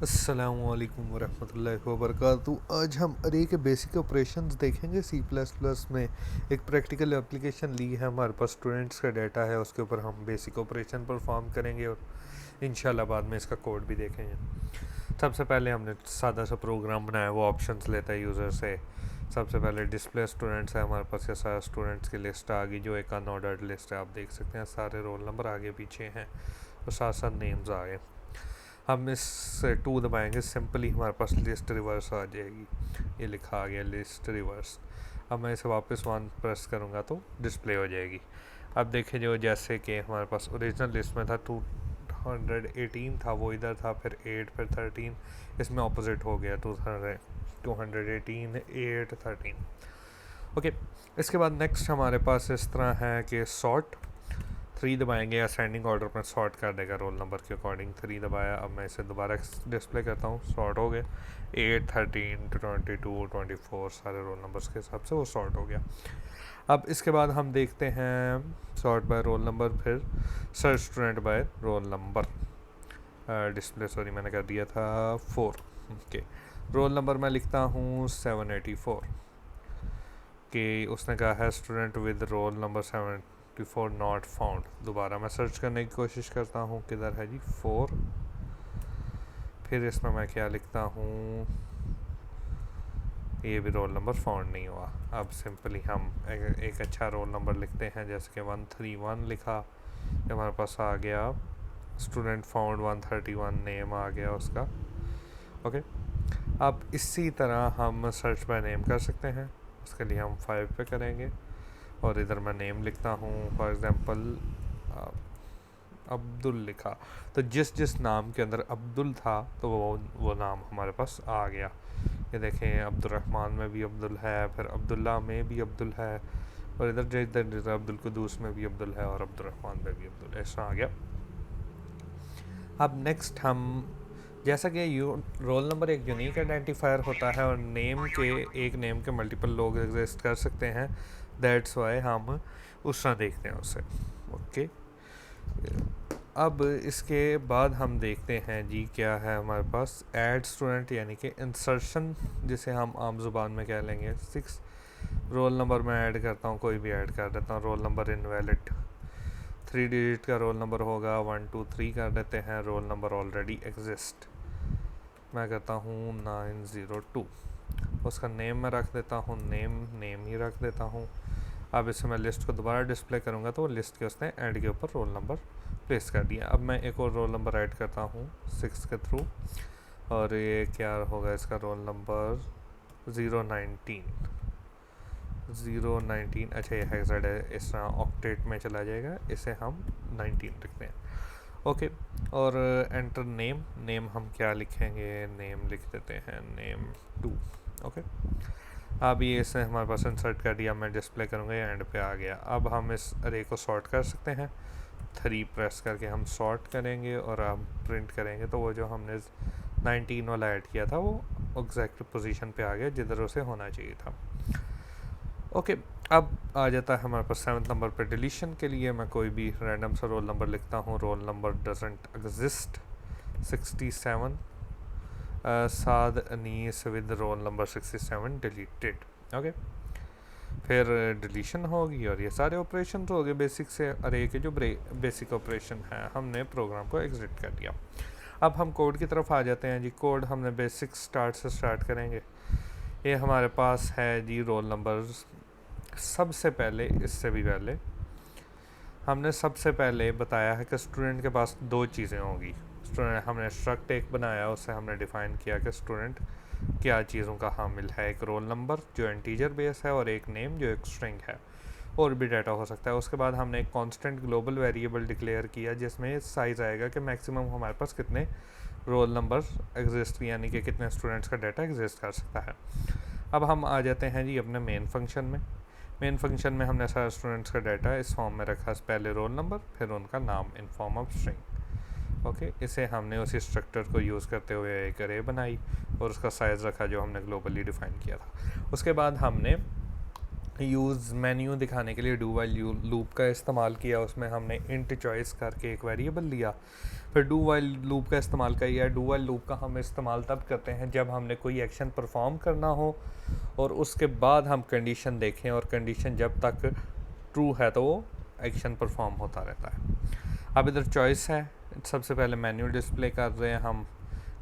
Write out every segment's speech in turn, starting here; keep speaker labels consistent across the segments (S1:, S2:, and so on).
S1: अस्सलामुअलैकुम वरहमतुल्लाहि वबरकातुहू। आज हम अरे के बेसिक ऑपरेशंस देखेंगे सी प्लस प्लस में। एक प्रैक्टिकल एप्लीकेशन ली है, हमारे पास स्टूडेंट्स का डाटा है, उसके ऊपर हम बेसिक ऑपरेशन परफॉर्म करेंगे और इंशाल्लाह बाद में इसका कोड भी देखेंगे। सबसे पहले हमने सादा सा प्रोग्राम बनाया, वो ऑप्शंस लेता है यूज़र से। सबसे पहले डिस्प्ले स्टूडेंट्स है, हमारे पास ये सारे स्टूडेंट्स की लिस्ट आ गई, जो एक अनऑर्डर्ड लिस्ट है। आप देख सकते हैं सारे रोल नंबर आगे पीछे हैं और साथ साथ नेम्स आ गए। हम इस टू दबाएंगे, सिंपली हमारे पास लिस्ट रिवर्स आ जाएगी। ये लिखा आ गया लिस्ट रिवर्स। अब मैं इसे वापस 1 प्रेस करूँगा तो डिस्प्ले हो जाएगी। अब देखें, जो जैसे कि हमारे पास ओरिजिनल लिस्ट में था 218 था, वो इधर था, फिर 8, फिर 13। इसमें ऑपोजिट हो गया, 218 8 13। ओके, इसके बाद नेक्स्ट हमारे पास इस तरह है कि सॉर्ट 3 दबाएंगे, असेंडिंग ऑर्डर में सॉर्ट कर देगा रोल नंबर के अकॉर्डिंग। 3 दबाया, अब मैं इसे दोबारा डिस्प्ले करता हूँ, सॉर्ट हो गया। 8 13 22 24 सारे रोल नंबर्स के हिसाब से वो सॉर्ट हो गया। अब इसके बाद हम देखते हैं सॉर्ट बाय रोल नंबर, फिर search student by roll number. Display sorry मैंने कर दिया था 4। ओके, रोल नंबर मैं लिखता हूँ 784 कि उसने कहा है student with roll number 784 not found. दोबारा मैं सर्च करने की कोशिश करता हूँ, किधर है जी 4। फिर इसमें मैं क्या लिखता हूँ, ये भी रोल नंबर फाउंड नहीं हुआ। अब सिंपली हम एक अच्छा रोल नंबर लिखते हैं, जैसे कि 131 लिखा, हमारे पास आ गया स्टूडेंट फाउंड 131, नेम आ गया उसका। ओके, अब इसी तरह हम सर्च बाय नेम कर सकते हैं। उसके लिए हम 5 पे करेंगे और इधर मैं नेम लिखता हूँ, फॉर एग्ज़ाम्पल अब्दुल लिखा। तो जिस जिस नाम के अंदर अब्दुल था तो वो नाम हमारे पास आ गया। ये देखें, अब्दुलरहमान में भी अब्दुल है, फिर अब्दुल्ला में भी अब्दुल है, और इधर इधर अब्दुल कुदूस में भी अब्दुल है, और अब्दुलरहमान में भी अब्दुल, ऐसा आ गया। अब नेक्स्ट हम, जैसा कि रोल नंबर एक यूनिक आइडेंटिफायर होता है और एक नेम के मल्टीपल लोग एग्जिस्ट कर सकते हैं, दैट्स वाई हम उस तरह देखते हैं उसे। ओके, अब इसके बाद हम देखते हैं जी क्या है हमारे पास, ऐड स्टूडेंट यानी कि इंसर्शन, जिसे हम आम ज़ुबान में कह लेंगे 6। रोल नंबर मैं ऐड करता हूँ, कोई भी ऐड कर देता हूँ। रोल नंबर इनवैलिड, 3 डिजिट का रोल नंबर होगा, 1 2 3 कर देते हैं। रोल नंबर ऑलरेडी एग्जिस्ट, मैं करता हूँ 902। उसका नेम मैं रख देता हूँ, नेम ही रख देता हूँ। अब इसे मैं लिस्ट को दोबारा डिस्प्ले करूँगा तो लिस्ट के उसने ऐड के ऊपर रोल नंबर प्लेस कर दिया। अब मैं एक और रोल नंबर ऐड करता हूँ 6 के थ्रू, और ये क्या होगा, इसका रोल नंबर 019। अच्छा, ये हेक्साड है, इस तरह ऑक्टेट में चला जाएगा, इसे हम 19 लिखते हैं। ओके, और एंटर नेम हम क्या लिखेंगे, नेम लिख देते हैं नेम 2। ओके, अब ये इसे हमारे पास इंसर्ट कर दिया, मैं डिस्प्ले करूँगा, ये एंड पे आ गया। अब हम इस अरे को सॉर्ट कर सकते हैं, 3 प्रेस करके हम सॉर्ट करेंगे और हम प्रिंट करेंगे, तो वो जो हमने 19 वाला ऐड किया था वो एग्जैक्ट पोजीशन पे आ गया जिधर उसे होना चाहिए था। ओके, अब आ जाता है हमारे पास 7 नंबर पे डिलीशन के लिए। मैं कोई भी रैंडम सा रोल नंबर लिखता हूँ, roll number doesn't exist 67, Saad Anees with roll number 67 deleted. Okay, फिर डिलीशन होगी और ये सारे ऑपरेशन हो गए बेसिक से अरे के जो बेसिक ऑपरेशन है, हमने प्रोग्राम को एग्जिट कर दिया। अब हम कोड की तरफ आ जाते हैं जी। कोड हमने बेसिक स्टार्ट से स्टार्ट करेंगे। ये हमारे पास है जी रोल नंबर। सबसे पहले, इससे भी पहले हमने सबसे पहले बताया है कि स्टूडेंट के पास 2 चीज़ें होंगी। स्टूडेंट, हमने स्ट्रक्ट एक बनाया, उससे हमने डिफ़ाइन किया कि स्टूडेंट क्या चीज़ों का हामिल है। एक रोल नंबर जो इंटीजर बेस है और एक नेम जो एक स्ट्रिंग है, और भी डाटा हो सकता है। उसके बाद हमने एक कांस्टेंट ग्लोबल वेरिएबल डिक्लेयर किया जिसमें साइज़ आएगा कि मैक्सिमम हमारे पास कितने रोल नंबर एग्जिस्ट, यानी कि कितने स्टूडेंट्स का डाटा एग्जिस्ट कर सकता है। अब हम आ जाते हैं जी अपने मेन फंक्शन में। मेन फंक्शन में हमने सारे स्टूडेंट्स का डाटा इस फॉर्म में रखा, पहले रोल नंबर फिर उनका नाम in form of string. Okay, इसे हमने उसी स्ट्रक्चर को यूज़ करते हुए एक अरे बनाई और उसका साइज़ रखा जो हमने ग्लोबली डिफ़ाइन किया था। उसके बाद हमने यूज़ मेन्यू दिखाने के लिए डू वाइल लूप का इस्तेमाल किया, उसमें हमने इंट चॉइस करके एक वेरिएबल लिया, फिर डू वाइल लूप का इस्तेमाल किया। डू वाइल लूप का हम इस्तेमाल तब करते हैं जब हमने कोई एक्शन परफॉर्म करना हो और उसके बाद हम कंडीशन देखें, और कंडीशन जब तक ट्रू है तो वो एक्शन परफॉर्म होता रहता है। अब इधर चॉइस है, सबसे पहले मेन्यू डिस्प्ले कर रहे हैं हम,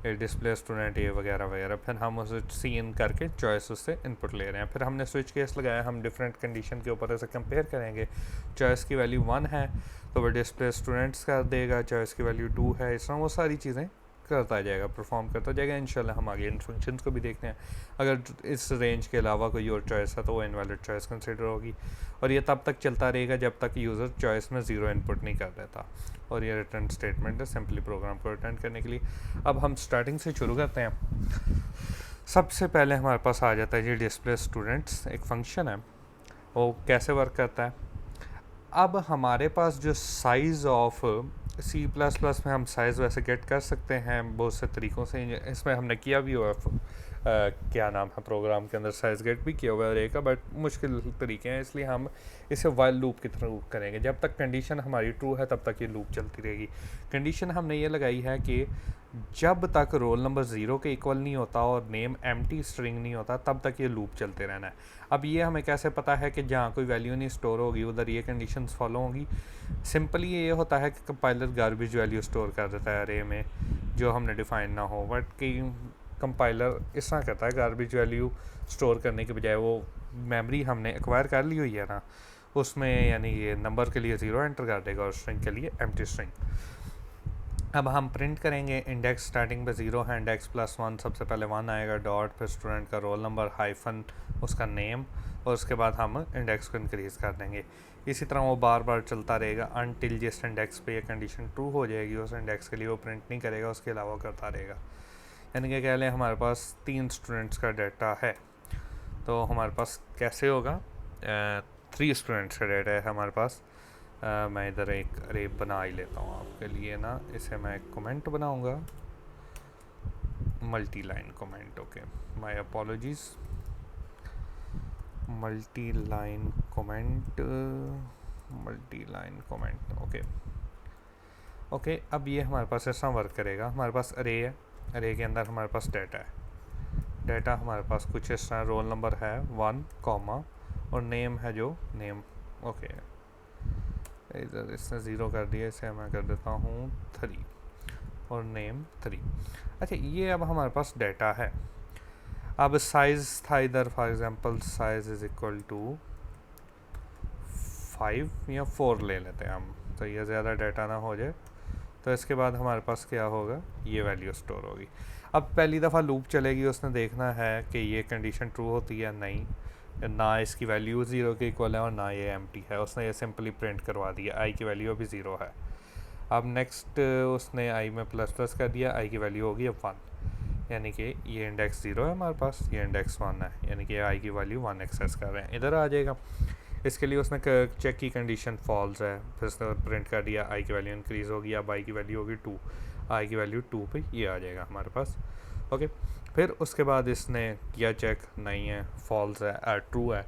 S1: डिस्प्ले स्टूडेंट ये वगैरह वगैरह, फिर हम उसे सी इन करके चॉइस उससे इनपुट ले रहे हैं। फिर हमने स्विच केस लगाया, हम डिफरेंट कंडीशन के ऊपर ऐसे कंपेयर करेंगे। चॉइस की वैल्यू 1 है तो वह डिस्प्ले स्टूडेंट्स कर देगा, चॉइस की वैल्यू 2 है, इस तरह वो सारी चीज़ें करता जाएगा, परफॉर्म करता जाएगा। इंशाल्लाह हम आगे इन फंक्शंस को भी देखते हैं। अगर इस रेंज के अलावा कोई और चॉइस है तो वो इनवैलिड चॉइस कंसिडर होगी, और ये तब तक चलता रहेगा जब तक यूज़र चॉइस में ज़ीरो इनपुट नहीं कर देता। और ये रिटर्न स्टेटमेंट है सिंपली प्रोग्राम को रिटर्न करने के लिए। अब हम स्टार्टिंग से शुरू करते हैं। सबसे पहले हमारे पास आ जाता है जी डिस्प्ले स्टूडेंट्स, एक फंक्शन है, वो कैसे वर्क करता है। अब हमारे पास जो साइज़ ऑफ C++ में हम साइज़ वैसे गेट कर सकते हैं बहुत से तरीक़ों से, इसमें हमने किया भी हुआ है, क्या नाम है, प्रोग्राम के अंदर साइज़ गेट भी किया हुआ है का, बट मुश्किल तरीके हैं, इसलिए हम इसे वाइल लूप की थ्रू करेंगे। जब तक कंडीशन हमारी ट्रू है तब तक ये लूप चलती रहेगी। कंडीशन हमने ये लगाई है कि जब तक रोल नंबर 0 के इक्वल नहीं होता और नेम एम्प्टी स्ट्रिंग नहीं होता तब तक ये लूप चलते रहना है। अब ये हमें कैसे पता है कि जहाँ कोई वैल्यू नहीं स्टोर होगी उधर ये कंडीशंस फॉलो होंगी। सिंपली ये होता है कि कंपाइलर गार्बेज वैल्यू स्टोर कर देता है अरे में जो हमने डिफ़ाइन ना हो, बट कि कंपाइलर इस तरह करता है, गार्बेज वैल्यू स्टोर करने के बजाय वो मेमोरी हमने एक्वायर कर ली हुई है ना, उसमें यानी ये नंबर के लिए 0 एंटर कर देगा और स्ट्रिंग के लिए एम्प्टी स्ट्रिंग। अब हम प्रिंट करेंगे इंडेक्स स्टार्टिंग पे 0 है, इंडेक्स +1 सबसे पहले 1 आएगा, डॉट फिर स्टूडेंट का रोल नंबर हाइफन उसका नेम, और उसके बाद हम इंडेक्स को इंक्रीज़ कर देंगे। इसी तरह वो बार बार चलता रहेगा अनटिल जिस इंडेक्स पे ये कंडीशन ट्रू हो जाएगी उस इंडेक्स के लिए वो प्रिंट नहीं करेगा, उसके अलावा करता रहेगा। यानी कि कह लें हमारे पास 3 स्टूडेंट्स का डाटा है, तो हमारे पास कैसे होगा, 3 स्टूडेंट्स का डाटा है हमारे पास। मैं इधर एक अरे बना ही लेता हूँ आपके लिए ना, इसे मैं एक कमेंट बनाऊँगा, multi line comment. Okay, my apologies, multi line comment, multi line comment. Okay, अब ये हमारे पास ऐसा वर्क करेगा। हमारे पास अरे है, अरे के अंदर हमारे पास डाटा है, डाटा हमारे पास कुछ इस तरह, रोल नंबर है 1 कॉमा और नेम है जो नेम। ओके, इधर इसने 0 कर दिया, इसे मैं कर देता हूँ 3 और नेम 3। अच्छा, ये अब हमारे पास डाटा है। अब साइज़ था इधर, for example size is equal to 5 या 4 ले लेते हैं हम, तो ये ज़्यादा डाटा ना हो जाए। तो इसके बाद हमारे पास क्या होगा, ये वैल्यू स्टोर होगी। अब पहली दफ़ा लूप चलेगी, उसने देखना है कि ये कंडीशन ट्रू होती है नहीं, ना इसकी वैल्यू 0 के इक्वल है और ना ये एम्प्टी है, उसने ये सिंपली प्रिंट करवा दिया, आई की वैल्यू अभी 0 है। अब नेक्स्ट उसने आई में ++ कर दिया, आई की वैल्यू होगी अब 1, यानी कि ये इंडेक्स 0 है हमारे पास, ये इंडेक्स 1 है, यानी कि आई की वैल्यू 1 एक्सेस कर रहे हैं, इधर आ जाएगा। इसके लिए उसने चेक की कंडीशन फॉल्स है, फिर उसने प्रिंट कर दिया, आई की वैल्यू इंक्रीज़ होगी, अब आई की वैल्यू होगी 2, आई की वैल्यू 2 पे ये आ जाएगा हमारे पास। ओके, फिर उसके बाद इसने किया चेक, नहीं है, फॉल्स है, ट्रू है,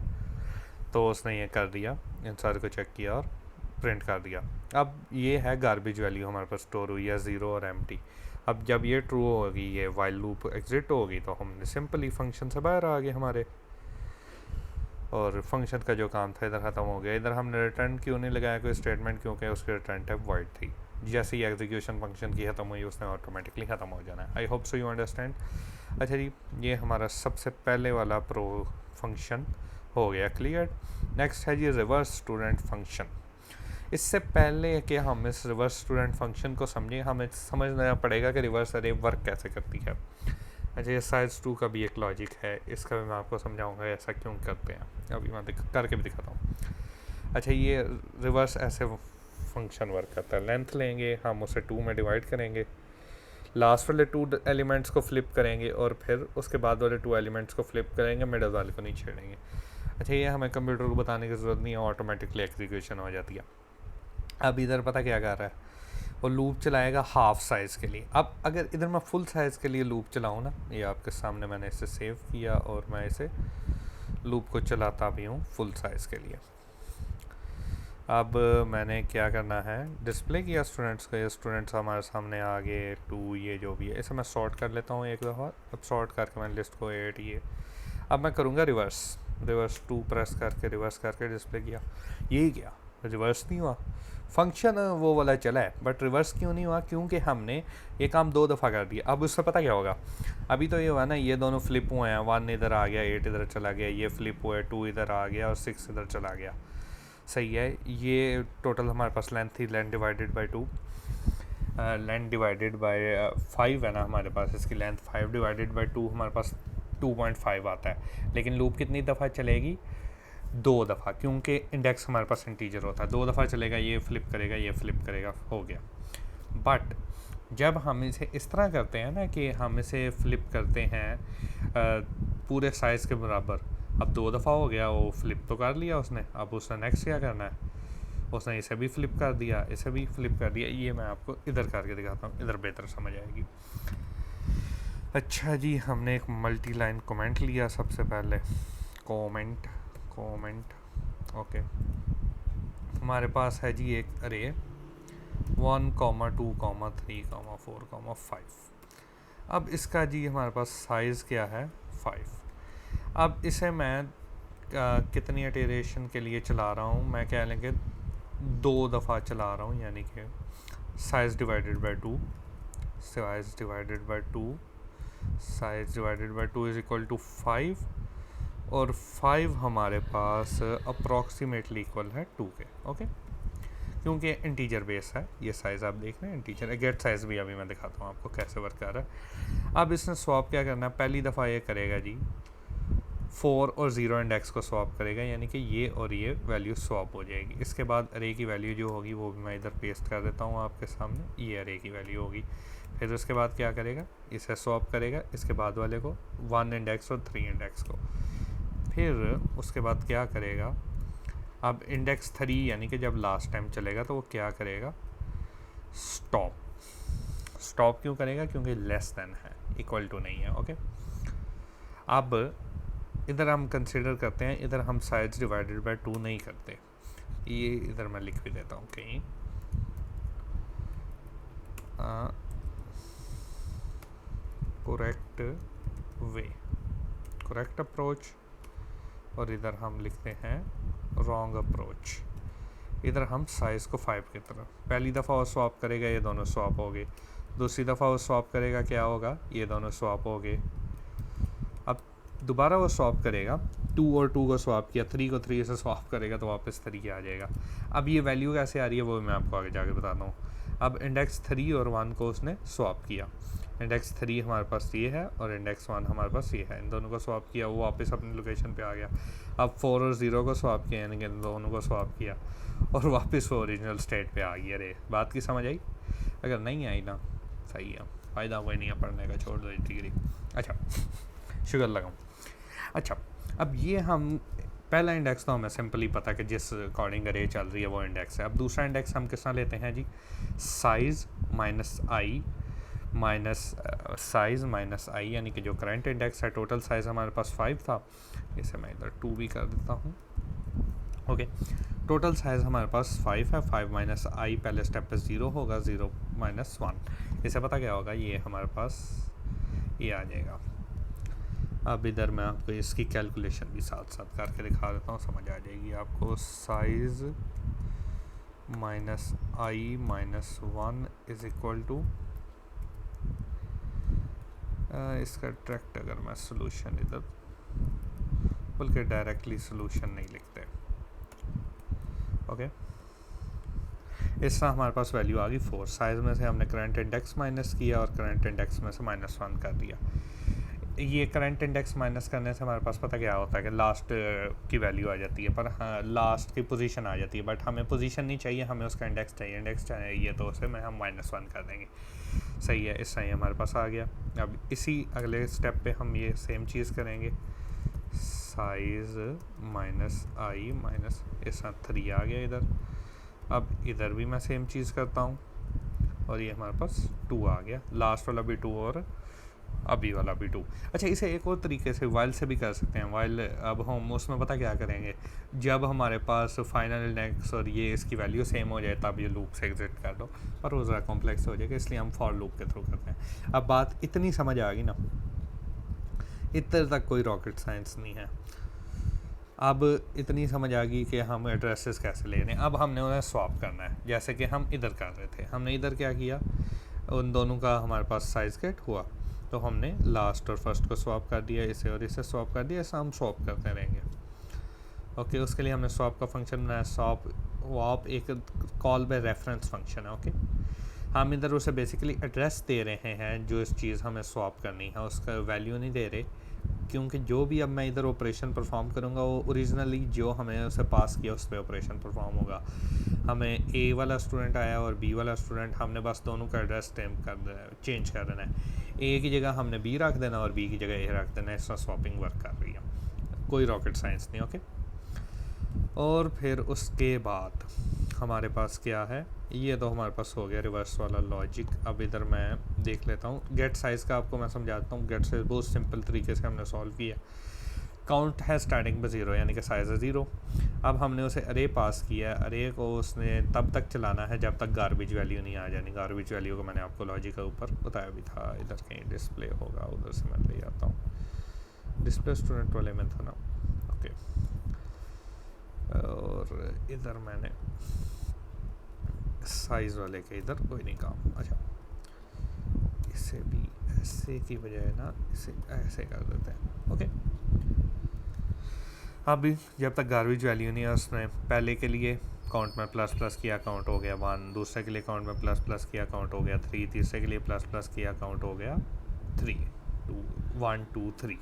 S1: तो उसने ये कर दिया, इन सारे को चेक किया और प्रिंट कर दिया। अब ये है गार्बेज वैल्यू हमारे पास स्टोर हुई है 0 और एम्प्टी। अब जब ये ट्रू होगी, ये वाइल लूप एग्जिट होगी, तो हमने सिंपली फंक्शन से बाहर आ गए हमारे, और फंक्शन का जो काम था इधर ख़त्म हो गया। इधर हमने रिटर्न क्यों नहीं लगाया कोई स्टेटमेंट, क्योंकि उसकी रिटर्न टाइप वॉइड थी, जैसे ही एग्जीक्यूशन फंक्शन की ख़त्म हुई उसने ऑटोमेटिकली ख़त्म हो जाना है। I hope so you understand. अच्छा जी, ये हमारा सबसे पहले वाला प्रो फंक्शन हो गया क्लियर। नेक्स्ट है जी रिवर्स स्टूडेंट फंक्शन। इससे पहले कि हम इस रिवर्स स्टूडेंट फंक्शन को समझें, हमें समझना पड़ेगा कि रिवर्स अरे वर्क कैसे करती है। अच्छा, ये साइज 2 का भी एक लॉजिक है, इसका भी मैं आपको समझाऊंगा ऐसा क्यों करते हैं, अभी मैं करके भी दिखाता हूँ। अच्छा, ये रिवर्स ऐसे फंक्शन वर्क करता है, लेंथ लेंगे हम, उसे 2 में डिवाइड करेंगे, लास्ट वाले 2 एलिमेंट्स को फ्लिप करेंगे और फिर उसके बाद वाले 2 एलिमेंट्स को फ्लिप करेंगे, मिडल वाले को नहीं छेड़ेंगे। अच्छा, ये हमें कंप्यूटर को बताने की ज़रूरत नहीं है, ऑटोमेटिकली एग्जीक्यूशन हो जाती है। अब इधर पता क्या कर रहा है, वो लूप चलाएगा हाफ साइज़ के लिए। अब अगर इधर मैं फुल साइज़ के लिए लूप चलाऊँ ना, ये आपके सामने मैंने इसे सेव किया और मैं इसे लूप को चलाता भी हूँ फुल साइज़ के लिए। अब मैंने क्या करना है, डिस्प्ले किया स्टूडेंट्स को, ये स्टूडेंट्स हमारे सामने आ गए 2, ये जो भी है इसे मैं सॉर्ट कर लेता हूँ एक दफ़ा। अब सॉर्ट करके मैंने लिस्ट को 8 ये, अब मैं करूँगा रिवर्स 2 प्रेस करके रिवर्स करके डिस्प्ले किया, यही क्या रिवर्स नहीं हुआ, फंक्शन वो वाला चला है बट रिवर्स क्यों नहीं हुआ, क्योंकि हमने ये काम 2 दफ़ा कर दिया। अब उससे पता क्या होगा, अभी तो ये हुआ ना, ये दोनों फ्लिप हुए हैं, 1 इधर आ गया 8 इधर चला गया, ये फ्लिप हुआ है 2 इधर आ गया और 6 इधर चला गया, सही है। ये टोटल हमारे पास लेंथ थी, length divided by 2, length divided by 5 है ना हमारे पास, इसकी लेंथ 5 डिवाइडेड बाई 2 हमारे पास 2.5 आता है। लेकिन लूप कितनी दफ़ा चलेगी, 2 दफ़ा, क्योंकि इंडेक्स हमारे पास इंटीजर होता है, 2 दफ़ा चलेगा, ये फ्लिप करेगा ये फ्लिप करेगा, हो गया। बट जब हम इसे इस तरह करते हैं ना कि हम इसे फ्लिप करते हैं पूरे साइज़ के बराबर, अब 2 दफ़ा हो गया, वो फ्लिप तो कर लिया उसने, अब उसने नेक्स्ट क्या करना है, उसने इसे भी फ्लिप कर दिया, इसे भी फ्लिप कर दिया। ये मैं आपको इधर करके दिखाता हूँ, इधर बेहतर समझ आएगी। अच्छा जी, हमने एक मल्टी लाइन कमेंट लिया सबसे पहले, कमेंट ओके। हमारे पास है जी एक अरे 1, 2, 3, 4, 5। अब इसका जी हमारे पास साइज़ क्या है 5। अब इसे मैं कितनी इटरेशन के लिए चला रहा हूँ, मैं कह लेंगे 2 दफ़ा चला रहा हूँ, यानी कि size divided by 2, size divided by 2, size divided by 2 is equal to 5, और 5 हमारे पास अप्रॉक्सीमेटली इक्वल है 2 के, ओके, क्योंकि इंटीजर बेस है। ये साइज़ आप देख रहे हैं इंटीजर, गेट साइज़ भी अभी मैं दिखाता हूँ आपको कैसे वर्क कर रहा है। अब इसने स्वैप क्या करना है, पहली दफ़ा ये करेगा जी 4 और 0 इंडेक्स को स्वैप करेगा, यानी कि ये और ये वैल्यू स्वैप हो जाएगी। इसके बाद अरे की वैल्यू जो होगी वो भी मैं इधर पेस्ट कर देता हूँ आपके सामने, ये अरे की वैल्यू होगी। फिर उसके बाद क्या करेगा, इसे स्वैप करेगा, इसके बाद वाले को 1 इंडेक्स और 3 इंडेक्स को। फिर उसके बाद क्या करेगा, अब इंडेक्स 3 यानी कि जब लास्ट टाइम चलेगा तो वो क्या करेगा, स्टॉप क्यों करेगा, क्योंकि लेस देन है, इक्वल टू नहीं है, ओके। अब इधर हम कंसिडर करते हैं, इधर हम साइज डिवाइडेड बाय 2 नहीं करते, ये इधर मैं लिख भी देता हूँ कहीं, करेक्ट अप्रोच, और इधर हम लिखते हैं रॉन्ग अप्रोच। इधर हम साइज़ को 5 की तरफ, पहली दफ़ा वो स्वैप करेगा, ये दोनों स्वैप हो गए, दूसरी दफ़ा वो स्वैप करेगा, क्या होगा, ये दोनों स्वैप हो गए। अब दोबारा वो स्वैप करेगा, 2 और 2 को स्वैप किया, 3 को 3 से स्वैप करेगा तो वापस 3 आ जाएगा। अब ये वैल्यू कैसे आ रही है वो मैं आपको आगे जाके बताता हूँ। अब इंडेक्स 3 और 1 को उसने स्वैप किया, इंडेक्स 3 हमारे पास ये है और इंडेक्स 1 हमारे पास ये है, इन दोनों को स्वैप किया, वो वापस अपनी लोकेशन पे आ गया। अब 4 और 0 को स्वैप किया, यानी कि इन दोनों को स्वैप किया और वापस वो ओरिजिनल स्टेट पे आ गई। अरे बात की समझ आई, अगर नहीं आई ना सही है, फ़ायदा कोई नहीं है पढ़ने का, छोड़ दो डिग्री। अच्छा शुगर लगाऊँ। अच्छा अब ये हम पहला इंडेक्स तो हमें सिंपली पता कि जिस अकॉर्डिंग अरे चल रही है वो इंडेक्स है। अब दूसरा इंडेक्स हम किस तरह लेते हैं जी, साइज़ माइनस आई, यानी कि जो करंट इंडेक्स है, टोटल साइज़ हमारे पास 5 था, इसे मैं इधर 2 भी कर देता हूँ, ओके। टोटल साइज़ हमारे पास 5 है, 5 माइनस आई, पहले स्टेप पे 0 होगा, 0 माइनस 1, इसे पता क्या होगा, ये हमारे पास ये आ जाएगा। अब इधर मैं आपको इसकी कैलकुलेशन भी साथ साथ करके दिखा देता हूँ, समझ आ जाएगी आपको। Size minus I minus 1 is equal to, इसका डायरेक्ट अगर मैं सोल्यूशन इधर, बल्कि डायरेक्टली सोल्यूशन नहीं लिखते, ओके। इस तरह हमारे पास वैल्यू आ गई 4, साइज़ में से हमने करंट इंडेक्स माइनस किया और करंट इंडेक्स में से -1 कर दिया। ये करंट इंडेक्स माइनस करने से हमारे पास पता क्या होता है कि लास्ट की वैल्यू आ जाती है, पर हाँ लास्ट की पोजीशन आ जाती है, बट हमें पोजीशन नहीं चाहिए, हमें उसका इंडेक्स चाहिए, इंडेक्स चाहिए तो उसे में हम -1 कर देंगे, सही है। इस तरह हमारे पास आ गया। अब इसी अगले स्टेप पे हम ये सेम चीज़ करेंगे, साइज़ माइनस आई माइनस, इस 3 आ गया इधर। अब इधर भी मैं सेम चीज़ करता हूँ और ये हमारे पास 2 आ गया, लास्ट वाला भी 2 और अभी वाला भी 2। अच्छा, इसे एक और तरीके से वाइल से भी कर सकते हैं। वाइल अब हम उसमें पता क्या करेंगे, जब हमारे पास फाइनल इंडेक्स और ये इसकी वैल्यू सेम हो जाए तब ये लूप से एग्जिट कर दो, पर वो ज़रा कॉम्प्लेक्स हो जाएगा, इसलिए हम फॉर लूप के थ्रू करते हैं। अब बात इतनी समझ आ गई ना, इधर तक कोई रॉकेट साइंस नहीं है। अब इतनी समझ आ गई कि हम एड्रेसेस कैसे ले रहे हैं। अब हमने उन्हें स्वैप करना है, जैसे कि हम इधर कर रहे थे। हमने इधर क्या किया, उन दोनों का हमारे पास साइज गेट हुआ, तो हमने लास्ट और फर्स्ट को स्वैप कर दिया, इसे और इसे स्वैप कर दिया, ऐसा हम स्वैप करते रहेंगे। ओके, उसके लिए हमने स्वैप का फंक्शन बनाया। स्वैप एक कॉल बाय रेफरेंस फंक्शन है। ओके, हम इधर उसे बेसिकली एड्रेस दे रहे हैं, जो इस चीज़ हमें स्वैप करनी है उसका वैल्यू नहीं दे रहे, क्योंकि जो भी अब मैं इधर ऑपरेशन परफॉर्म करूँगा वो ओरिजिनली जो हमें उसे पास किया उस पर ऑपरेशन परफॉर्म होगा। हमें ए वाला स्टूडेंट आया और बी वाला स्टूडेंट, हमने बस दोनों का एड्रेस चेंज कर देना है। ए की जगह हमने बी रख देना और बी की जगह ए रख देना है। इस तरह स्वैपिंग वर्क कर रही है, कोई रॉकेट साइंस नहीं। ओके, और फिर उसके बाद हमारे पास क्या है, ये तो हमारे पास हो गया रिवर्स वाला लॉजिक। अब इधर मैं देख लेता हूँ गेट साइज़ का, आपको मैं समझाता हूँ। गेट साइज बहुत सिंपल तरीके से हमने सॉल्व किया। काउंट है स्टार्टिंग पे 0, यानी कि साइज़ है 0। अब हमने उसे अरे पास किया, अरे को उसने तब तक चलाना है जब तक गार्बेज वैल्यू नहीं आ जानी। गार्बेज वैल्यू को मैंने आपको लॉजिक के ऊपर बताया भी था, इधर कहीं डिस्प्ले होगा, उधर से मैं ले आता हूँ। डिस्प्ले स्टूडेंट वाले में था ना। ओके, और इधर मैंने साइज़ वाले के इधर कोई नहीं काम। अच्छा, इसे भी ऐसे की बजाय ना इसे ऐसे कर देते हैं। ओके, अभी जब तक गार्बेज वैल्यू नहीं है, उसने पहले के लिए काउंट में प्लस प्लस किया, काउंट हो गया 1। दूसरे के लिए काउंट में प्लस प्लस किया, काउंट हो गया 3। तीसरे के लिए प्लस प्लस किया, काउंट हो गया 3। 1 2 3।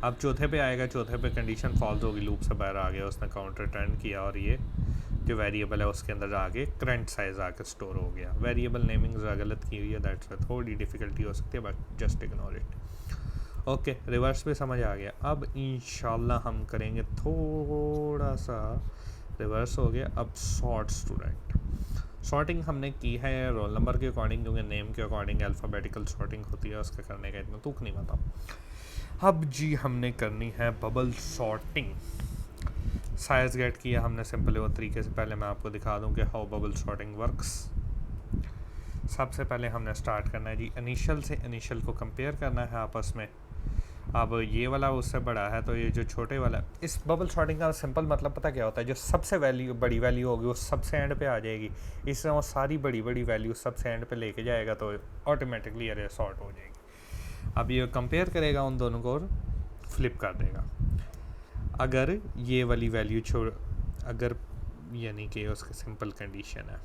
S1: अब चौथे पे आएगा, चौथे पे कंडीशन फॉल्स होगी, लूप से बाहर आ गया, उसने काउंट रिटर्न किया और ये जो वेरिएबल है उसके अंदर आगे करंट साइज आके स्टोर हो गया। वेरिएबल नेमिंग गलत की हुई है, दैट्स थोड़ी डिफ़िकल्टी हो सकती है, but just ignore it. Okay, reverse पे समझ आ गया। अब इंशाल्लाह हम करेंगे थोड़ा सा रिवर्स हो गया। अब सॉर्ट स्टूडेंट, सॉर्टिंग हमने की है रोल नंबर के अकॉर्डिंग, क्योंकि नेम के अकॉर्डिंग अल्फ़ाबेटिकल सॉर्टिंग होती है, उसका करने का इतना तुक नहीं पता। अब जी हमने करनी है बबल सॉर्टिंग। साइज गेट किया हमने सिंपल वो तरीके से। पहले मैं आपको दिखा दूं कि हाउ बबल सॉर्टिंग वर्क्स। सबसे पहले हमने स्टार्ट करना है जी इनिशियल से, इनिशियल को कंपेयर करना है आपस में। अब ये वाला उससे बड़ा है, तो ये जो छोटे वाला, इस बबल सॉर्टिंग का सिंपल मतलब पता क्या होता है, जो सबसे बड़ी वैल्यू होगी वो सबसे एंड पे आ जाएगी। इससे वो सारी बड़ी वैल्यू सबसे एंड पे लेके जाएगा, तो ऑटोमेटिकली अरे सॉर्ट हो जाएगी। अब ये कंपेयर करेगा उन दोनों को और फ्लिप कर देगा। अगर ये वाली वैल्यू अगर यानी कि उसकी सिंपल कंडीशन है,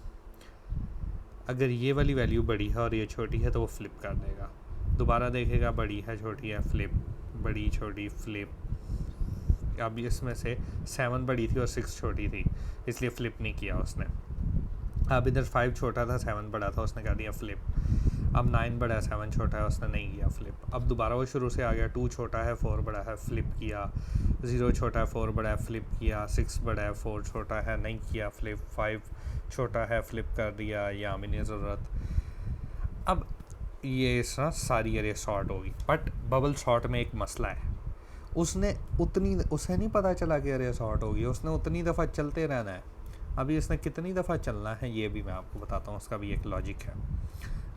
S1: अगर ये वाली वैल्यू बड़ी है और ये छोटी है तो वो फ्लिप कर देगा। दोबारा देखेगा बड़ी है छोटी है, फ्लिप, बड़ी छोटी फ्लिप। अब इसमें से 7 बड़ी थी और 6 छोटी थी, इसलिए फ्लिप नहीं किया उसने। अब इधर 5 छोटा था 7 बड़ा था, उसने कर दिया फ्लिप। अब 9 बड़ा है 7 छोटा है, उसने नहीं किया फ्लिप। अब दोबारा वो शुरू से आ गया, 2 छोटा है 4 बड़ा है, फ्लिप किया। 0 छोटा है 4 बड़ा है, फ्लिप किया। 6 बड़ा है 4 छोटा है, नहीं किया फ्लिप। 5 छोटा है, फ्लिप कर दिया, या हमें नहीं ज़रूरत। अब ये इस तरह सारी अरे शॉर्ट होगी, बट बबल शॉर्ट में एक मसला है, उसे नहीं पता चला कि अरे शॉर्ट होगी, उसने उतनी दफ़ा चलते रहना है। अभी इसने कितनी दफ़ा चलना है ये भी मैं आपको बताता हूँ, उसका भी एक लॉजिक है।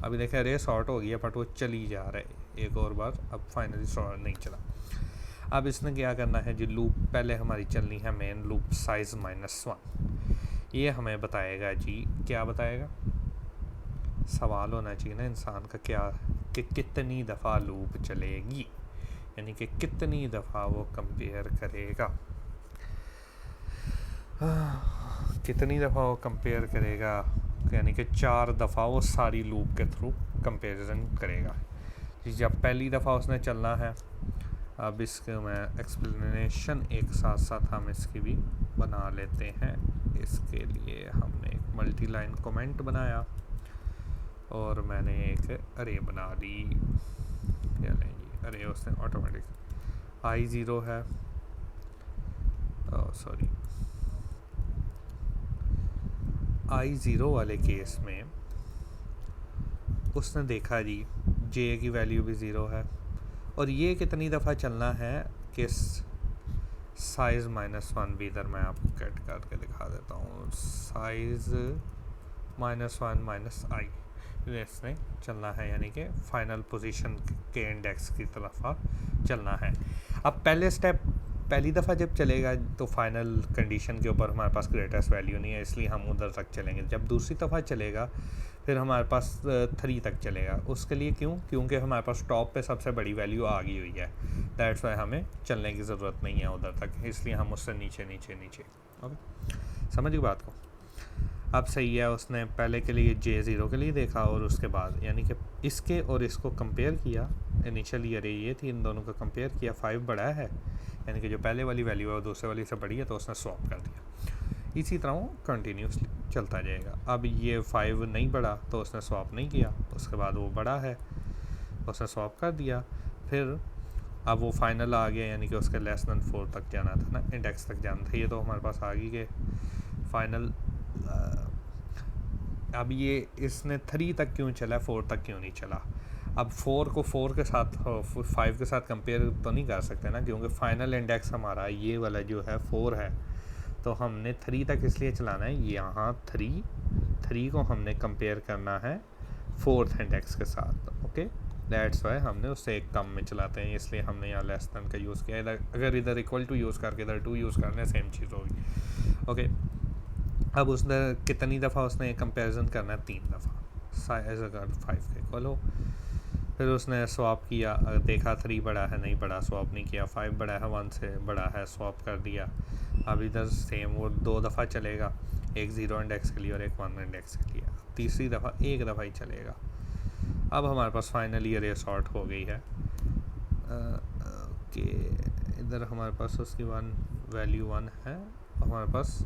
S1: अभी देखें अरे शॉर्ट हो गया, बट वो चली जा रहा है एक और बार, अब फाइनली शॉर्ट नहीं चला। अब इसने क्या करना है जी, लूप पहले हमारी चलनी है मेन लूप साइज़ -1। ये हमें बताएगा जी, क्या बताएगा, सवाल होना चाहिए ना इंसान का, क्या कि कितनी दफ़ा लूप चलेगी, यानी कि कितनी दफ़ा वो कंपेयर करेगा, कितनी दफ़ा वो कंपेयर करेगा, यानी कि 4 दफ़ा वो सारी लूप के थ्रू कंपेरिजन करेगा। जब पहली दफ़ा उसने चलना है, अब इसके मैं एक्सप्लेनेशन एक साथ साथ हम इसकी भी बना लेते हैं। इसके लिए हमने एक मल्टी लाइन कमेंट बनाया और मैंने एक अरे बना दी। अरे उसने ऑटोमेटिक I0 है, सॉरी I0 वाले केस में उसने देखा जी J की वैल्यू भी 0 है, और ये कितनी दफ़ा चलना है कि साइज़ -1 भी इधर मैं आपको कट करके दिखा देता हूँ, साइज़ -1 -i इसने चलना है, यानी कि फाइनल पोजीशन के इंडेक्स की तरफ चलना है। अब पहली दफ़ा जब चलेगा तो फाइनल कंडीशन के ऊपर हमारे पास ग्रेटेस्ट वैल्यू नहीं है, इसलिए हम उधर तक चलेंगे। जब दूसरी दफ़ा चलेगा फिर हमारे पास 3 तक चलेगा। उसके लिए क्योंकि हमारे पास टॉप पे सबसे बड़ी वैल्यू आ गई हुई है, दैट्स वाई हमें चलने की ज़रूरत नहीं है उधर तक, इसलिए हम उससे नीचे ओके, समझ गई बात को। अब सही है, उसने पहले के लिए J0 के लिए देखा और उसके बाद यानी कि इसके और इसको कंपेयर किया। इनिशियली अरे ये थी, इन दोनों को कंपेयर किया, 5 बड़ा है, यानी कि जो पहले वाली वैल्यू है वो दूसरे वाली से बड़ी है, तो उसने स्वैप कर दिया। इसी तरह वो कंटिन्यूसली चलता जाएगा। अब ये 5 नहीं बढ़ा तो उसने स्वैप नहीं किया, उसके बाद वो बड़ा है, उसने स्वैप कर दिया। फिर अब वो फाइनल आ गया, यानी कि उसके लेस देन 4 तक जाना था ना, इंडेक्स तक जाना था। ये तो हमारे पास आ गई के फाइनल। अब ये इसने 3 तक क्यों चला, 4 तक क्यों नहीं चला? अब 4 को 4 के साथ 5 के साथ कंपेयर तो नहीं कर सकते ना, क्योंकि फाइनल इंडेक्स हमारा ये वाला जो है 4 है, तो हमने 3 तक इसलिए चलाना है। यहाँ 3 को हमने कंपेयर करना है 4th इंडेक्स के साथ, ओके, दैट्स वाई हमने उससे एक कम में चलाते हैं, इसलिए हमने यहाँ लेस देन का यूज़ किया। इधर अगर इधर इक्वल टू यूज़ करके इधर 2 यूज़ करने सेम चीज़ होगी, ओके। अब उसने कितनी दफ़ा उसने कंपैरिजन करना है, 3 दफ़ा, साइज अगर 5 के इक्वल हो। फिर उसने स्वैप किया, देखा 3 बड़ा है, नहीं बड़ा, स्वैप नहीं किया। 5 बड़ा है, 1 से बड़ा है, स्वैप कर दिया। अब इधर सेम वो 2 दफ़ा चलेगा, एक 0 इंडेक्स के लिए और एक 1 इंडेक्स के लिए। तीसरी दफ़ा एक दफ़ा ही चलेगा। अब हमारे पास फाइनली अरे सॉर्ट हो गई है। ओके, इधर हमारे पास उसकी वैल्यू 1 है, हमारे पास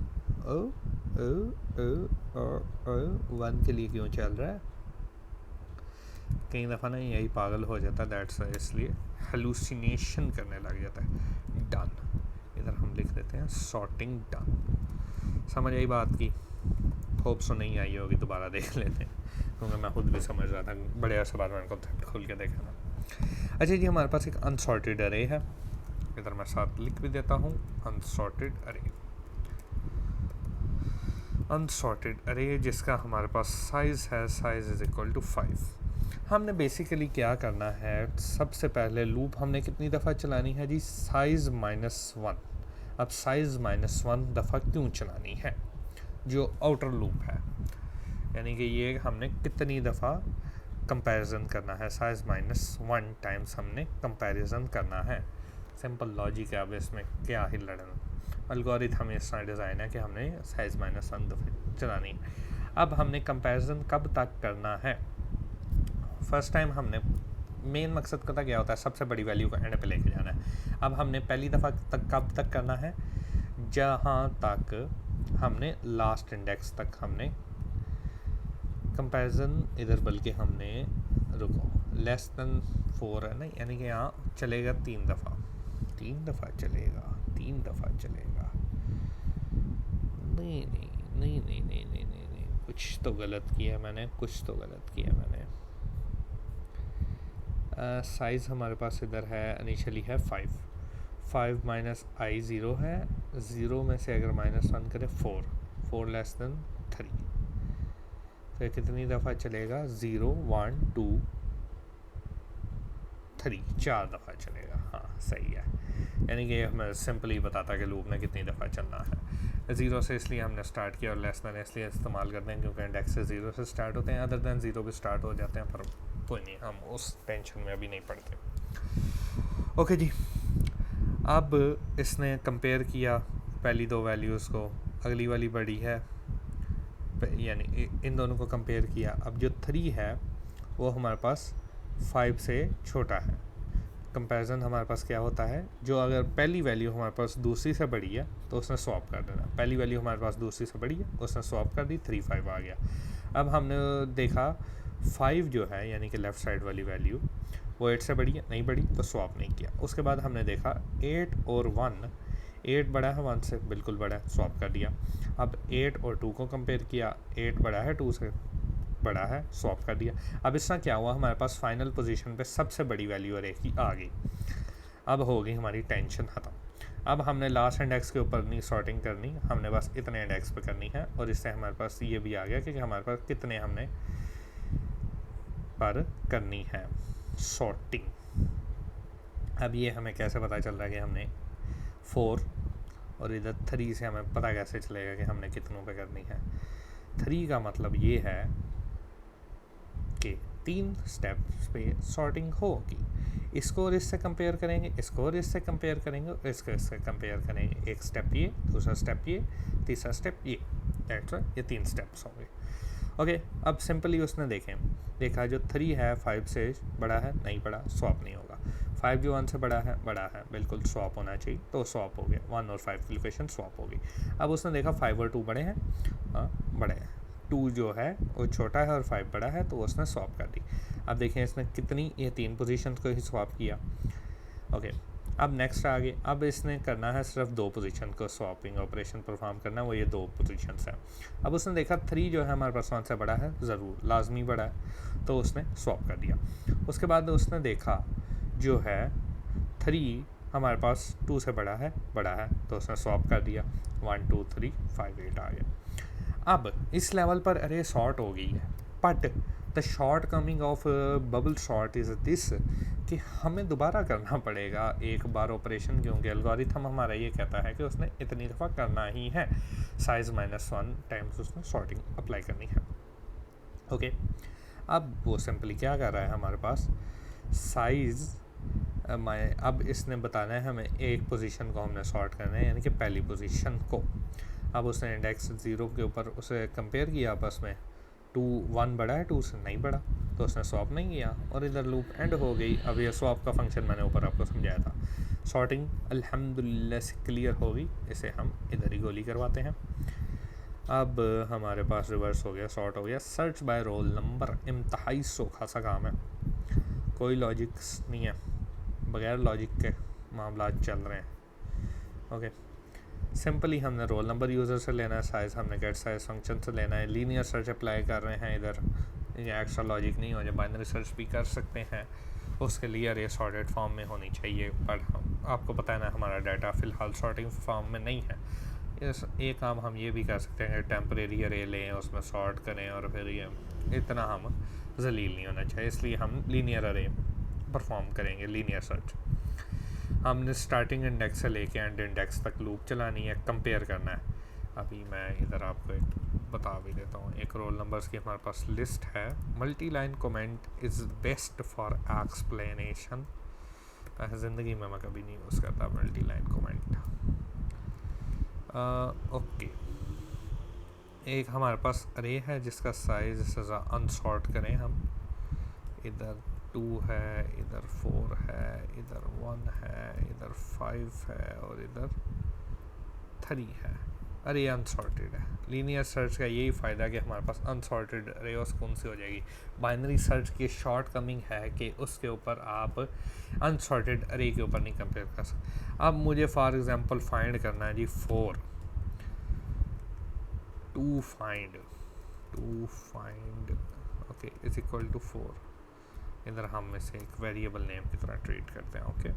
S1: 1 के लिए क्यों चल रहा है? कई दफ़ा ना यही पागल हो जाता है, दैट्स इसलिए हेलुसिनेशन करने लग जाता है। डन, इधर हम लिख देते हैं सॉर्टिंग डन। समझ आई बात की? होप सो नहीं आई होगी, दोबारा देख लेते हैं, क्योंकि मैं खुद भी समझ रहा था, बड़े अर्से बाद मैंने कॉन्सेप्ट खोल के देखा ना। अच्छा जी, हमारे पास एक अनसॉर्टेड अरे है, इधर मैं साथ लिख भी देता हूँ, अनसॉर्टेड अरे। अनसॉर्टेड अरे जिसका हमारे पास साइज़ है, साइज़ इज़ इक्वल टू 5। हमने बेसिकली क्या करना है, सबसे पहले लूप हमने कितनी दफ़ा चलानी है जी, साइज़ -1। अब साइज़ -1 दफ़ा क्यों चलानी है, जो आउटर लूप है, यानी कि ये हमने कितनी दफ़ा कंपैरिजन करना है, साइज़ -1 टाइम्स हमने कंपैरिजन करना है। सिंपल लॉजिक है, अब इसमें क्या ही लड़ना। एल्गोरिथम इस तरह डिज़ाइन है कि हमने साइज़ -1 दफ़ा चलानी है। अब हमने कंपैरिजन कब तक करना है? फर्स्ट टाइम हमने मेन मकसद का क्या होता है, सबसे बड़ी वैल्यू को एंड पे लेके जाना है। अब हमने पहली दफ़ा तक कब तक करना है, जहाँ तक हमने लास्ट इंडेक्स तक हमने कंपैरिजन, इधर बल्कि हमने रुको लेस देन 4 है ना, यानी कि यहाँ चलेगा 3 दफ़ा चलेगा, 3 दफ़ा चलेगा। नहीं, कुछ तो गलत किया मैंने, साइज़ हमारे पास इधर है, इनिशियली है 5 माइनस आई 0 है, 0 में से अगर -1 करें 4 लेस देन 3, तो कितनी दफ़ा चलेगा, 0 1 2 3, 4 दफ़ा चलेगा। हाँ सही है, यानी कि हमें सिंपली बताता कि लूप में कितनी दफ़ा चलना है। 0 से इसलिए हमने स्टार्ट किया और लेस देन इसलिए इस्तेमाल करते हैं क्योंकि इंडेक्स से 0 से स्टार्ट होते हैं, अदर देन 0 भी स्टार्ट हो जाते हैं, पर कोई नहीं, हम उस टेंशन में अभी नहीं पड़ते। ओके जी, अब इसने कंपेयर किया पहली 2 वैल्यूज़ को, अगली वाली बड़ी है, यानी इन दोनों को कंपेयर किया। अब जो 3 है वो हमारे पास 5 से छोटा है। कंपैरिजन हमारे पास क्या होता है, जो अगर पहली वैल्यू हमारे पास दूसरी से बड़ी है तो उसने स्वैप कर देना। पहली वैल्यू हमारे पास दूसरी से बड़ी है, उसने स्वैप कर दी, 3 5 आ गया। अब हमने देखा 5 जो है यानी कि लेफ़्ट साइड वाली वैल्यू वो 8 से बड़ी है, नहीं बड़ी तो स्वैप नहीं किया। उसके बाद हमने देखा 8 और 1, 8 बड़ा है 1 से, बिल्कुल बड़ा है, स्वैप कर दिया। अब 8 और 2 को कंपेयर किया, 8 बड़ा है 2 से, बड़ा है, स्वैप कर दिया। अब इसका क्या हुआ, हमारे पास फाइनल पोजीशन पे सबसे बड़ी वैल्यू अरे की आ गई। अब हो गई हमारी टेंशन ख़त्म। अब हमने लास्ट इंडेक्स के ऊपर नहीं सॉर्टिंग करनी, हमने बस इतने इंडेक्स पे करनी है, और इससे हमारे पास ये भी आ गया कि हमारे पास कितने हमने पर करनी है सॉर्टिंग। अब ये हमें कैसे पता चल रहा है कि हमने 4 और इधर 3 से हमें पता कैसे चलेगा कि हमने कितनों पे करनी है। 3 का मतलब ये है कि 3 स्टेप्स पे सॉर्टिंग होगी। इसको और इससे कंपेयर करेंगे, इसको और इससे कंपेयर करेंगे, और इसको इससे कंपेयर करेंगे। एक स्टेप ये, दूसरा स्टेप ये, तीसरा स्टेप ये, दैट्स ये 3 स्टेप्स होंगे। ओके, अब सिंपली उसने देखा जो 3 है 5 से बड़ा है, नहीं बड़ा, स्वैप नहीं होगा। 5 जो 1 से बड़ा है, बिल्कुल स्वैप होना चाहिए, तो स्वैप हो गया। 1 और 5 की लोकेशन स्वैप होगी। अब उसने देखा 5 और 2 बड़े हैं, बड़े हैं। 2 जो है वो छोटा है और 5 बड़ा है, तो उसने स्वैप कर दी। अब देखें इसने कितनी, ये 3 पोजीशन को ही स्वैप किया। ओके, अब नेक्स्ट आगे, अब इसने करना है सिर्फ 2 पोजीशन को स्वैपिंग ऑपरेशन परफॉर्म करना है, वो ये 2 पोजीशंस हैं। अब उसने देखा 3 जो है हमारे पास 1 से बड़ा है, ज़रूर लाजमी बड़ा है, तो उसने स्वैप कर दिया। उसके बाद उसने देखा जो है 3 हमारे पास 2 से बड़ा है, तो उसने स्वैप कर दिया। 1 2 3 5 8 आ गया। अब इस लेवल पर अरे शॉर्ट हो गई है, but the short coming of bubble short is this कि हमें दोबारा करना पड़ेगा एक बार ऑपरेशन, क्योंकि एल्गोरिथम हमारा ये कहता है कि उसने इतनी दफ़ा करना ही है। साइज़ -1 टाइम्स उसने सॉर्टिंग अप्लाई करनी है। ओके, अब वो सिंपली क्या कर रहा है, हमारे पास साइज़ अब इसने बताना है हमें एक पोजीशन को हमने सॉर्ट करना है, यानी कि पहली पोजीशन को। अब उसने इंडेक्स 0 के ऊपर उसे कंपेयर किया आपस में, 2 1 बड़ा है 2 से, नहीं बड़ा, तो उसने स्वैप नहीं किया, और इधर लूप एंड हो गई। अब ये स्वैप का फंक्शन मैंने ऊपर आपको समझाया था। सॉर्टिंग अल्हम्दुलिल्लाह से क्लियर होगी, इसे हम इधर ही गोली करवाते हैं। अब हमारे पास रिवर्स हो गया, सॉर्ट हो गया। सर्च बाय रोल नंबर इंतहाई सोखा सा काम है, कोई लॉजिक्स नहीं है, बगैर लॉजिक के मामला चल रहे हैं। ओके, सिंपली हमने रोल नंबर यूज़र से लेना है, साइज़ हमने गेट साइज फंक्शन से लेना है। लीनियर सर्च अप्लाई कर रहे हैं इधर, ये एक्स्ट्रा लॉजिक नहीं हो जाए, बाइनरी सर्च भी कर सकते हैं, उसके लिए अरे सॉर्टेड फॉर्म में होनी चाहिए, बट हम आपको पता है ना हमारा डाटा फ़िलहाल सॉर्टिंग फॉर्म में नहीं है। एक काम हम ये भी कर सकते हैं, टेम्परेरी अरे लें, उसमें सॉर्ट करें, और फिर ये इतना हम जलील नहीं होना चाहिए, इसलिए हम लीनियर अरे परफॉर्म करेंगे, लीनियर सर्च। हमने स्टार्टिंग इंडेक्स से लेके एंड इंडेक्स तक लूप चलानी है, कंपेयर करना है। अभी मैं इधर आपको एक बता भी देता हूँ, एक रोल नंबर्स की हमारे पास लिस्ट है। Multi line comment is best for explanation. ज़िंदगी में मैं कभी नहीं यूज़ करता मल्टी लाइन कमेंट। ओके, एक हमारे पास अरे है जिसका साइज सज़ा अनसॉर्ट करें हम। इधर 2 है, इधर 4 है, इधर 1 है, इधर 5 है, और इधर 3 है। अरे अनसॉर्टेड है। लीनियर सर्च का यही फ़ायदा है कि हमारे पास अनसॉर्टेड अरे और सुकून से हो जाएगी। बाइनरी सर्च की शॉर्ट कमिंग है कि उसके ऊपर आप अनसॉर्टेड अरे के ऊपर नहीं कंपेयर कर सकते। अब मुझे फॉर एग्जांपल फाइंड करना है जी 4, to find okay is equal to 4। इधर हम इसे एक वेरिएबल नेम की तरह ट्रीट करते हैं। ओके,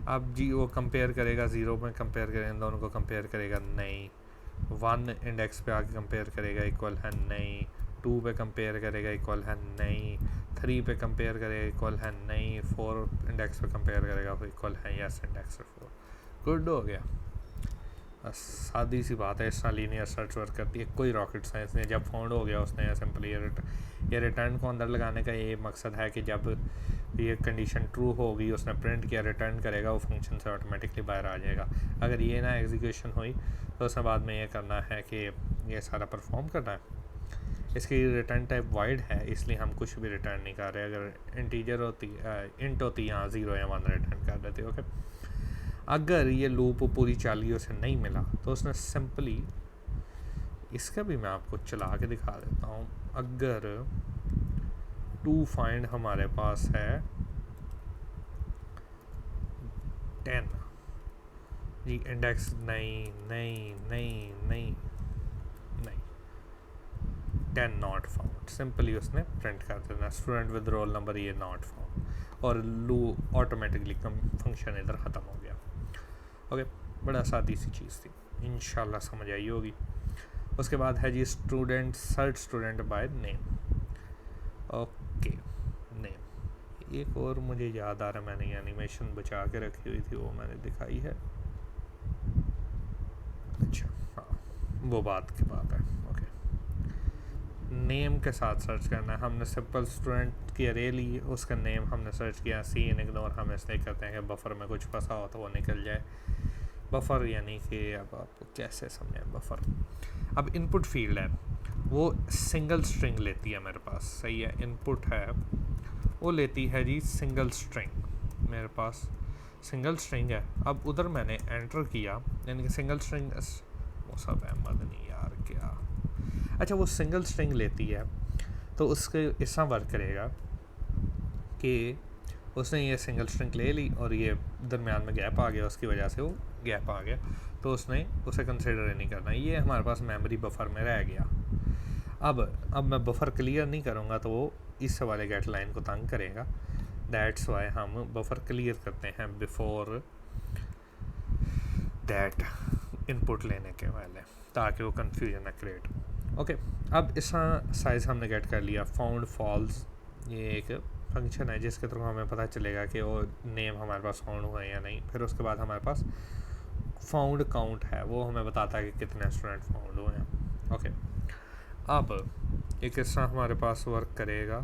S1: अब जी वो कंपेयर करेगा, 0 में कंपेयर करें, दोनों को कंपेयर करेगा, नहीं। 1 इंडेक्स पे आके कंपेयर करेगा, इक्वल है, नहीं। 2 पे कंपेयर करेगा, इक्वल है, नहीं। 3 पे कंपेयर करेगा, इक्वल है, नहीं। 4 इंडेक्स पे कंपेयर करेगा, इक्वल है, यस इंडेक्स पे 4। गुड हो गया, सादी सी बात है। इस तरह लीनियर सर्च वर्क करती है, कोई रॉकेट साइंस नहीं। जब फाउंड हो गया उसने सिंपली ये रिटर्न को अंदर लगाने का ये मकसद है कि जब ये कंडीशन ट्रू होगी, उसने प्रिंट किया, रिटर्न करेगा, वो फंक्शन से ऑटोमेटिकली बाहर आ जाएगा। अगर ये ना एग्जीक्यूशन हुई तो उसने बाद में ये करना है कि ये सारा परफॉर्म करना है। इसकी रिटर्न टाइप वाइड है, इसलिए हम कुछ भी रिटर्न नहीं कर रहे। अगर इंटीजर होती, इंट होती, यहाँ 0 या 1 रिटर्न कर देते। ओके, अगर ये लूप पूरी चालियों से नहीं मिला तो उसने सिंपली, इसका भी मैं आपको चला के दिखा देता हूँ। अगर टू फाइंड हमारे पास है 10 जी, इंडेक्स नहीं नहीं नहीं नहीं नहीं 10 नॉट फाउंड, सिंपली उसने प्रिंट कर देना स्टूडेंट विद रोल नंबर ये नॉट फाउंड, और लू ऑटोमेटिकली फंक्शन इधर ख़त्म हो गया। ओके, बड़ा सादी सी चीज़ थी, इंशाल्लाह समझ आई होगी। उसके बाद है जी student, search student by name. Okay, name. एक और मुझे याद आ रहा है, मैंने एनिमेशन बचा के रखी हुई थी, वो मैंने दिखाई है। अच्छा हाँ, वो बात की बात है। ओके, नेम के साथ सर्च करना है। हमने सिंपल स्टूडेंट की अरे ली, उसका नेम हमने सर्च किया, सी इन इग्नोर हम इसलिए करते हैं कि बफर में कुछ फंसा हो तो वो निकल जाए। बफर यानी कि अब आपको कैसे समझें बफर। अब इनपुट फील्ड है, वो सिंगल स्ट्रिंग लेती है मेरे पास, सही है। इनपुट है वो लेती है जी सिंगल स्ट्रिंग, मेरे पास सिंगल स्ट्रिंग है। अब उधर मैंने एंटर किया, यानी कि सिंगल स्ट्रिंग, वो सब अहमद नहीं यार क्या, अच्छा वो सिंगल स्ट्रिंग लेती है तो उसके ऐसा वर्क करेगा कि उसने ये सिंगल स्ट्रिंग ले ली और ये दरमियान में गैप आ गया, उसकी वजह से वो गैप आ गया, तो उसने उसे कंसिडर ही नहीं करना, ये हमारे पास मेमोरी बफर में रह गया। अब मैं बफर क्लियर नहीं करूँगा तो वो इस वाले गेट लाइन को तंग करेगा। दैट्स वाई हम बफर क्लियर करते हैं बिफोर दैट इनपुट लेने के वाले, ताकि वो कन्फ्यूजन ना क्रिएट हो। ओके, अब इसका साइज़ हमने गेट कर लिया। फाउंड फॉल्स ये एक फंक्शन है जिसके थ्रू हमें पता चलेगा कि वो नेम हमारे पास फाउंड हुआ है या नहीं। फिर उसके बाद हमारे पास फाउंड काउंट है, वो हमें बताता है कि कितने स्टूडेंट फाउंड हुए हैं। ओके, अब एक किस्सा हमारे पास वर्क करेगा,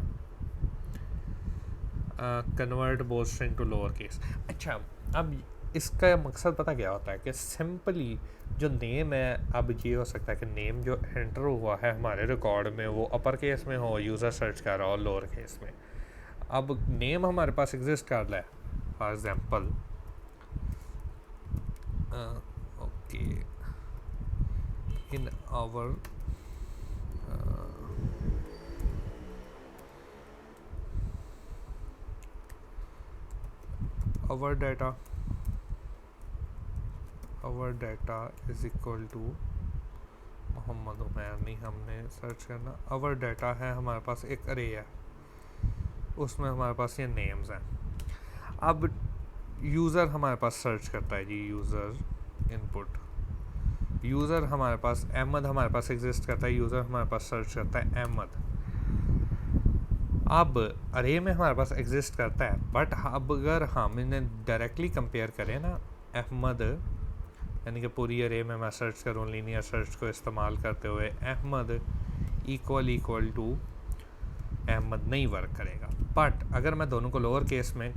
S1: convert both string to lower case. अच्छा, अब इसका मकसद पता क्या होता है कि सिंपली जो नेम है, अब ये हो सकता है कि नेम जो एंटर हुआ है हमारे रिकॉर्ड में वो अपर केस में हो, यूज़र सर्च कर रहा हो लोअर केस में। अब नेम हमारे पास एग्जिस्ट कर रहा है, for example okay in our our data is equal to Mohammad Umair, नहीं हमने सर्च करना। our data है हमारे पास एक अरे है, उसमें हमारे पास ये नेम्स हैं। अब यूज़र हमारे पास सर्च करता है जी, यूज़र इनपुट, यूज़र हमारे पास अहमद हमारे पास एग्जिस्ट करता है, यूज़र हमारे पास सर्च करता है अहमद। अब अरे में हमारे पास एग्जिस्ट करता है, बट अब अगर हम इन्हें डायरेक्टली कंपेयर करें ना, अहमद यानी कि पूरी अरे में मैं सर्च करूँ लीनियर सर्च को इस्तेमाल करते हुए, अहमद इक्वल टू अहमद नहीं वर्क करेगा। बट अगर मैं दोनों को लोअर केस में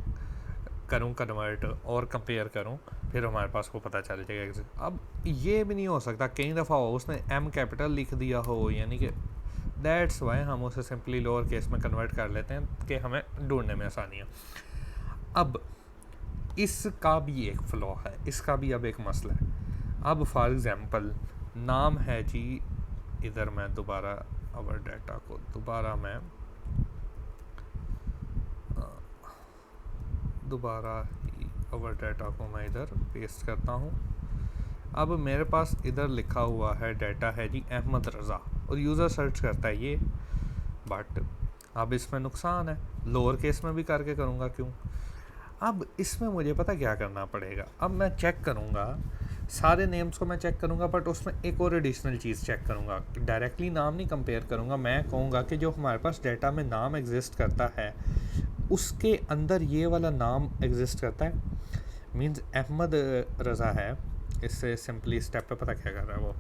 S1: करूँ कन्वर्ट और कंपेयर करूँ, फिर हमारे पास वो पता चल जाएगा। अब ये भी नहीं हो सकता कई दफ़ा हो उसने एम कैपिटल लिख दिया हो, यानी कि दैट्स वाई हम उसे सिंपली लोअर केस में कन्वर्ट कर लेते हैं कि हमें ढूंढने में आसानी है। अब इसका भी एक फ्लॉ है, इसका भी अब एक मसला है। अब फॉर एग्जांपल नाम है जी, इधर मैं दोबारा अवर डाटा को दोबारा अवर डाटा को मैं इधर पेस्ट करता हूँ। अब मेरे पास इधर लिखा हुआ है डाटा है जी अहमद रज़ा, और यूज़र सर्च करता है ये, बट अब इसमें नुकसान है, लोअर केस में भी करके करूँगा क्यों। अब इसमें मुझे पता क्या करना पड़ेगा, अब मैं चेक करूँगा सारे नेम्स को मैं चेक करूँगा, बट उसमें एक और एडिशनल चीज़ चेक करूँगा। डायरेक्टली नाम नहीं कंपेयर करूँगा, मैं कहूँगा कि जो हमारे पास डाटा में नाम एग्जिस्ट करता है उसके अंदर ये वाला नाम एग्जिस्ट करता है, मीन्स अहमद रज़ा है। इससे सिंपली स्टेप पे पता क्या कर रहा है वो,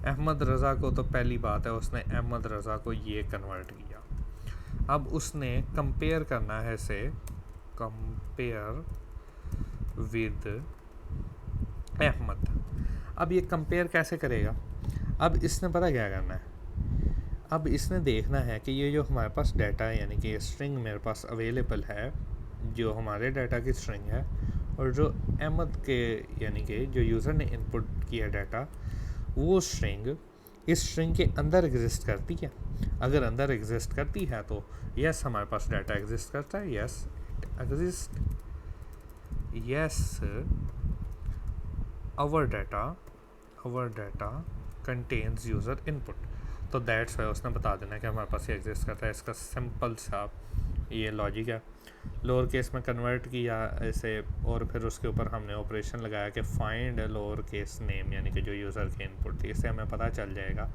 S1: अहमद रज़ा को तो पहली बात है उसने अहमद रज़ा को ये कन्वर्ट किया। अब उसने कंपेयर करना है इसे, कंपेयर विद अहमद। अब ये कंपेयर कैसे करेगा, अब इसने पता क्या करना है, अब इसने देखना है कि ये जो हमारे पास डाटा है, यानी कि स्ट्रिंग मेरे पास अवेलेबल है जो हमारे डाटा की स्ट्रिंग है, और जो अहमद के यानी कि जो यूज़र ने इनपुट किया डाटा, वो स्ट्रिंग इस स्ट्रिंग के अंदर एग्जिस्ट करती है। अगर अंदर एग्जिस्ट करती है तो यस हमारे पास डाटा एग्जिस्ट करता है, yes exist, yes our data contains user input. तो दैट्स वाई उसने बता देना कि हमारे पास ये एग्जिस्ट करता है। इसका सिंपल सा ये लॉजिक है। लोअर केस में कन्वर्ट किया ऐसे, और फिर उसके ऊपर हमने ऑपरेशन लगाया कि फाइंड लोअर केस नेम, यानी कि जो यूज़र की इनपुट थी। इससे हमें पता चल जाएगा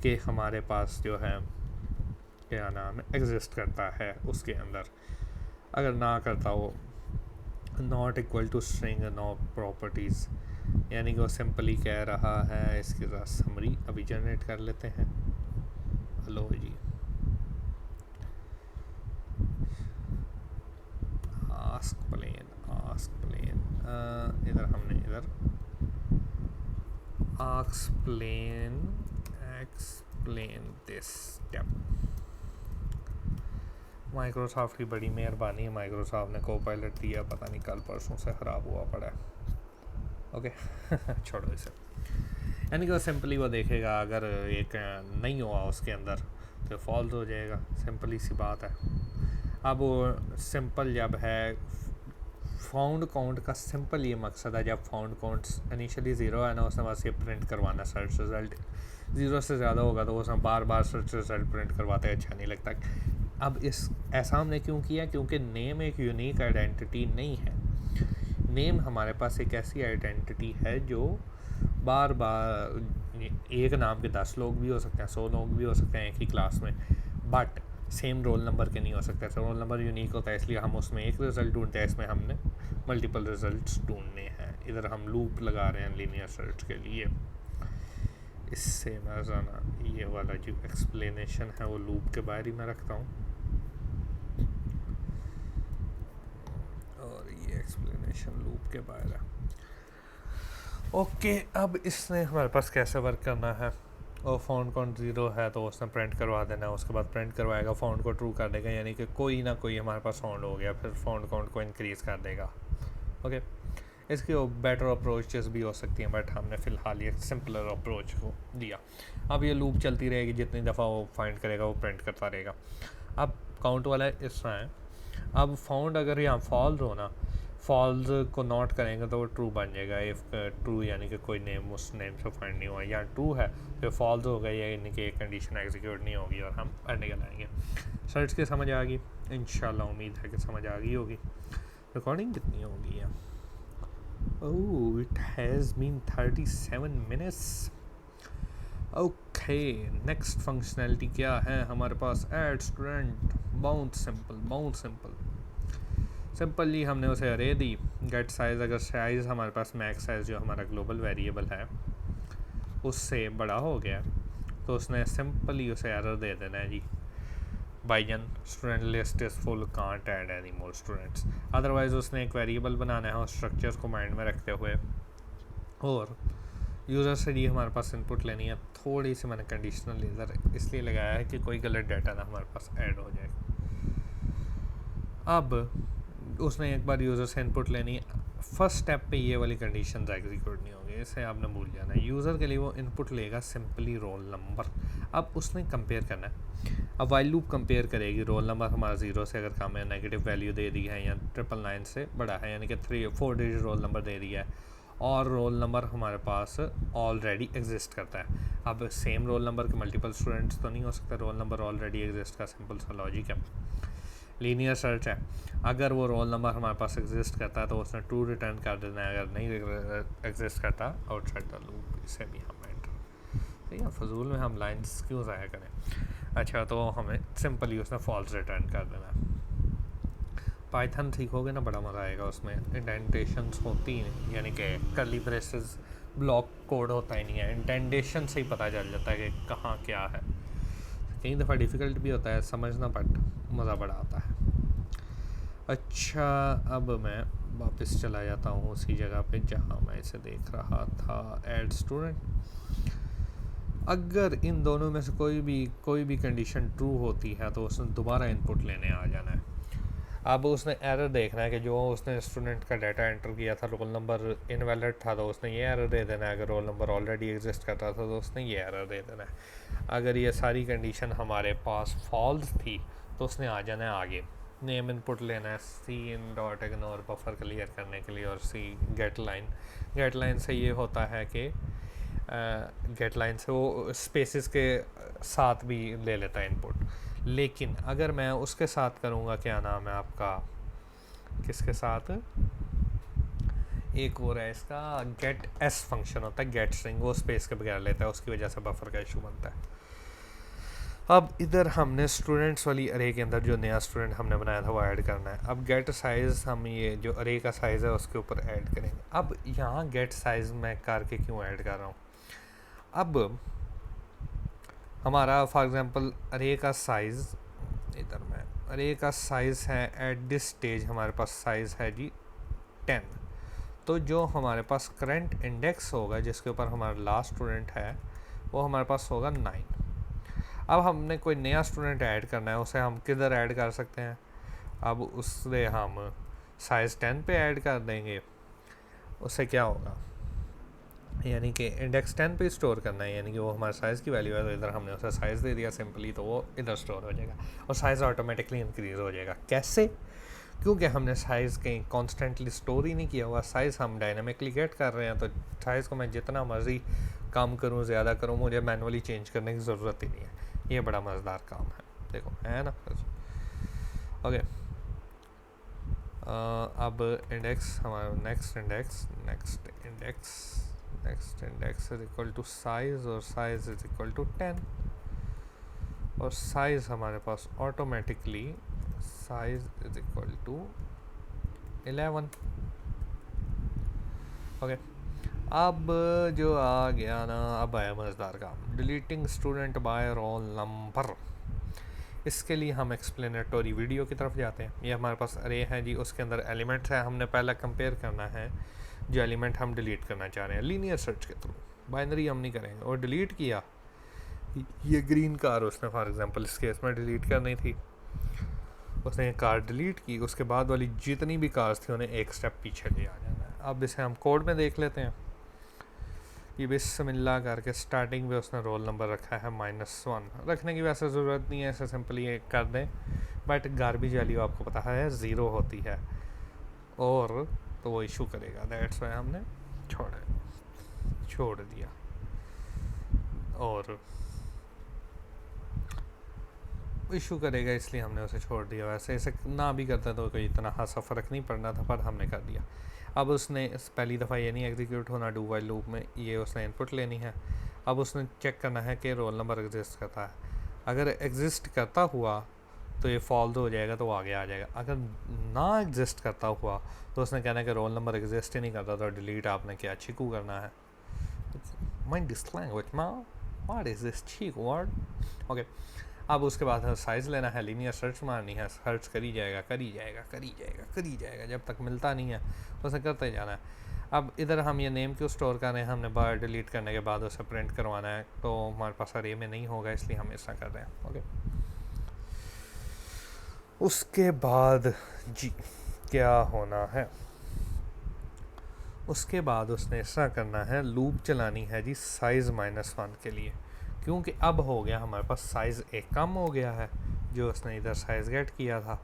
S1: कि हमारे पास जो है क्या नाम है एग्जिस्ट करता है उसके अंदर। अगर ना करता हो not equal to string no properties, यानी कि वो सिंपली कह रहा है। इसके साथ समरी अभी जनरेट कर लेते हैं। हेलो जी, आस्क प्लेन इधर हमने इधर एक्सप्लेन दिस स्टेप। माइक्रोसॉफ्ट की बड़ी मेहरबानी है, माइक्रोसॉफ्ट ने कोपायलट दिया, पता नहीं कल परसों से ख़राब हुआ पड़ा है। ओके छोड़ो इसे। यानी कि वो सिंपली वो देखेगा अगर एक नहीं हुआ उसके अंदर तो फॉल्स हो जाएगा, सिंपली सी बात है। अब वो सिंपल जब है फाउंड काउंट का सिंपल ये मकसद है, जब फाउंड काउंट इनिशियली ज़ीरो है ना, उसने बस ये प्रिंट करवाना सर्च रिज़ल्ट। ज़ीरो से ज़्यादा होगा तो उसने बार बार सर्च रिज़ल्ट प्रिंट करवाते अच्छा नहीं लगता। अब इस ऐसा हमने क्यों किया, क्योंकि नेम एक यूनिक आइडेंटिटी नहीं है। नेम हमारे पास एक ऐसी आइडेंटिटी है जो बार बार एक नाम के 10 लोग भी हो सकते हैं, 100 लोग भी हो सकते हैं एक ही क्लास में, बट सेम रोल नंबर के नहीं हो सकते। रोल नंबर यूनिक होता है, इसलिए हम उसमें एक रिज़ल्ट ढूंढते हैं, इसमें हमने मल्टीपल रिज़ल्ट्स ढूंढने हैं। इधर हम लूप लगा रहे हैं लीनियर सर्च के लिए। इससे मैं जाना ये वाला जो एक्सप्लेनेशन है वो लूप के बाहर ही मैं रखता हूँ, और ये एक्सप्लेनेशन लूप के बाहर है। ओके, अब इसने हमारे पास कैसे वर्क करना है। और फाउंड काउंट 0 है तो उसने प्रिंट करवा देना है, उसके बाद प्रिंट करवाएगा, फाउंड को ट्रू कर देगा, यानी कि कोई ना कोई हमारे पास फाउंड हो गया, फिर फाउंड काउंट को इंक्रीज़ कर देगा। ओके, इसकी बेटर अप्रोचेस भी हो सकती हैं, बट हमने फ़िलहाल ये सिंपलर अप्रोच को दिया। अब ये लूप चलती रहेगी, जितनी दफ़ा वो फाइंड करेगा वो प्रिंट करता रहेगा। अब काउंट वाला इस तरह है। अब फाउंड अगर यहाँ फॉल्स हो ना, फॉल्स को नोट करेंगे तो वो ट्रू बन जाएगा। इफ़ ट्रू यानी कि कोई नेम उस नेम से फाइंड नहीं हुआ, या ट्रू है तो फॉल्स हो गई, यानी कि एक कंडीशन एग्जीक्यूट नहीं होगी और हम निकल आएंगे। सर्च की समझ आ गई इंशाल्लाह, उम्मीद है कि समझ आ गई होगी। रिकॉर्डिंग कितनी होगी है? Oh, it has been 37 minutes. Okay, next functionality क्या है हमारे पास? ऐड स्टूडेंट बहुत सिंपल। सिंपली हमने उसे अरे दी, गेट साइज़। अगर साइज़ हमारे पास मैक्स साइज़ जो हमारा ग्लोबल वेरिएबल है उससे बड़ा हो गया तो उसने सिंपली उसे एरर दे देना है जी, बाइजन student list is full, can't add any more students. Otherwise उसने एक वेरिएबल बनाना है उस स्ट्रक्चर्स को माइंड में रखते हुए, और यूज़र से जी हमारे पास इनपुट लेनी है। थोड़ी सी मैंने कंडीशनल इधर इसलिए लगाया है कि कोई गलत डाटा ना हमारे पास ऐड हो जाए। अब उसने एक बार यूज़र से इनपुट लेनी है, फर्स्ट स्टेप पे ये वाली कंडीशन एग्जीक्यूट नहीं होगी, इसे आपने भूल जाना है। यूज़र के लिए वो इनपुट लेगा सिंपली रोल नंबर। अब उसने कंपेयर करना है। अब वाइल लूप कंपेयर करेगी, रोल नंबर हमारा 0 से अगर कम है, नेगेटिव वैल्यू दे दी है, या 999 से बड़ा है, यानी कि 4 डिजिट रोल नंबर दे दिया है, और रोल नंबर हमारे पास ऑलरेडी एग्जिस्ट करता है। अब सेम रोल नंबर के मल्टीपल स्टूडेंट्स तो नहीं हो सकता, रोल नंबर ऑलरेडी एग्जिस्ट का सिंपल सा लॉजिक है। लीनियर सर्च है, अगर वो रोल नंबर हमारे पास एग्जिस्ट करता है तो उसने ट्रू रिटर्न कर देना है, अगर नहीं एग्जिस्ट करता आउटसाइड द लूप। इसे भी हम एंटर, ठीक है, फजूल में हम लाइंस क्यों ज़ाया करें। अच्छा, तो हमें सिंपली उसने फॉल्स रिटर्न कर देना है। पाइथन सीखोगे ना, बड़ा मज़ा आएगा। उसमें इंडेंटेशंस होती हैं, यानी कि कर्ली ब्रेसेस ब्लॉक कोड होता ही नहीं है, इंडेंटेशन से ही पता चल जाता है कि कहाँ क्या है। कई दफ़ा डिफ़िकल्ट भी होता है समझना, बट मज़ा बड़ा आता है। अच्छा, अब मैं वापस चला जाता हूँ उसी जगह पे जहाँ मैं इसे देख रहा था, ऐड स्टूडेंट। अगर इन दोनों में से कोई भी कंडीशन ट्रू होती है तो उसने दोबारा इनपुट लेने आ जाना है। अब उसने एरर देखना है कि जो उसने स्टूडेंट का डाटा एंटर किया था रोल नंबर इनवैलिड था, तो उसने ये एरर दे देना है। अगर रोल नंबर ऑलरेडी एग्जिस्ट करता था तो उसने ये एरर दे देना है। अगर ये सारी कंडीशन हमारे पास फॉल्स थी तो उसने आ जाना है आगे, नेम इनपुट लेना है, C in dot ignore buffer clear करने के लिए, और सी गेट लाइन से ये होता है कि गेट लाइन से वो स्पेसिस के साथ भी ले लेता है इनपुट। लेकिन अगर मैं उसके साथ करूँगा, क्या नाम है आपका, किसके साथ, एक और है इसका गेट एस फंक्शन होता है, गेट स्ट्रिंग, वो स्पेस के बगैर लेता है, उसकी वजह से बफर का इशू बनता है। अब इधर हमने स्टूडेंट्स वाली अरे के अंदर जो नया स्टूडेंट हमने बनाया था वो ऐड करना है। अब गेट साइज़ हम ये जो अरे का साइज़ है उसके ऊपर ऐड करेंगे। अब यहाँ गेट साइज़ मैं करके क्यों ऐड कर रहा हूँ, अब हमारा फॉर एग्जांपल अरे का साइज़, इधर में अरे का साइज़ है एट दिस स्टेज हमारे पास साइज़ है जी 10। तो जो हमारे पास करंट इंडेक्स होगा जिसके ऊपर हमारा लास्ट स्टूडेंट है वो हमारे पास होगा 9। अब हमने कोई नया स्टूडेंट ऐड करना है, उसे हम किधर ऐड कर सकते हैं, अब उससे हम साइज़ 10 पे ऐड कर देंगे। उससे क्या होगा, यानी कि इंडेक्स 10 पे स्टोर करना है, यानी कि वो हमारे साइज़ की वैल्यू है, तो इधर हमने उसे साइज़ दे दिया सिंपली, तो वो इधर स्टोर हो जाएगा और साइज़ ऑटोमेटिकली इंक्रीज़ हो जाएगा। कैसे, क्योंकि हमने साइज़ कहीं कॉन्स्टेंटली स्टोर ही नहीं किया हुआ, साइज़ हम डायनामिकली गेट कर रहे हैं, तो साइज़ को मैं जितना मर्ज़ी कम करूँ ज़्यादा करूँ मुझे मैनुअली चेंज करने की ज़रूरत ही नहीं है। ये बड़ा मज़ेदार काम है, देखो है ना। ओके, अब इंडेक्स हमारा next index is equal to size और साइज़ इज इक्वल टू 10 और साइज़ हमारे पास automatically size is equal to 11। Okay, अब जो आ गया ना, अब आया मज़ेदार काम, deleting student by roll number. इसके लिए हम एक्सप्लेनेटरी वीडियो की तरफ जाते हैं। ये हमारे पास अरे है जी, उसके अंदर एलिमेंट्स है, हमने पहला कंपेयर करना है जो एलिमेंट हम डिलीट करना चाह रहे हैं लीनियर सर्च के थ्रू, बाइनरी हम नहीं करेंगे। और डिलीट किया, ये ग्रीन कार उसने फॉर एग्जांपल इस केस में डिलीट करनी थी, उसने ये कार डिलीट की, उसके बाद वाली जितनी भी कार्स थी उन्हें एक स्टेप पीछे ले आ जाना है। अब इसे हम कोड में देख लेते हैं कि बिस्मिल्लाह करके स्टार्टिंग में उसने रोल नंबर रखा है -1। रखने की वैसे ज़रूरत नहीं है, ऐसे सिंपली ये कर दें, बट गार्बेज वैल्यू आपको पता है 0 होती है और तो वो इशू करेगा, दैट्स वाई हमने छोड़ दिया। और इशू करेगा इसलिए हमने उसे छोड़ दिया, वैसे इसे ना भी करता तो कोई इतना खासा फ़र्क नहीं पड़ना था, पर हमने कर दिया। अब उसने पहली दफ़ा ये नहीं एग्जीक्यूट होना डू वाइल लूप में, ये उसने इनपुट लेनी है। अब उसने चेक करना है कि रोल नंबर एग्जिस्ट करता है, अगर एग्जिस्ट करता हुआ तो ये फॉल्स हो जाएगा, तो वो आगे आ जाएगा। अगर ना एग्जिस्ट करता हुआ तो उसने कहना है कि रोल नंबर एग्जिस्ट ही नहीं करता, तो डिलीट आपने क्या चीकू करना है। माइंड दिस लैंग्वेज मा, व्हाट इज दिस चीकू वर्ड। ओके, अब उसके बाद साइज़ लेना है, लीनियर सर्च मारनी है, सर्च करी जाएगा जब तक मिलता नहीं है उसे करते जाना है। अब इधर हम ये नेम क्यों स्टोर कर रहे हैं, हमने बार डिलीट करने के बाद उसे प्रिंट करवाना है, तो हमारे पास अरे में नहीं होगा, इसलिए हम ऐसा कर रहे हैं। ओके, उसके बाद जी क्या होना है, उसके बाद उसने ऐसा करना है, लूप चलानी है जी साइज़ -1 के लिए, क्योंकि अब हो गया हमारे पास साइज़ एक कम हो गया है जो उसने इधर साइज़ गेट किया था।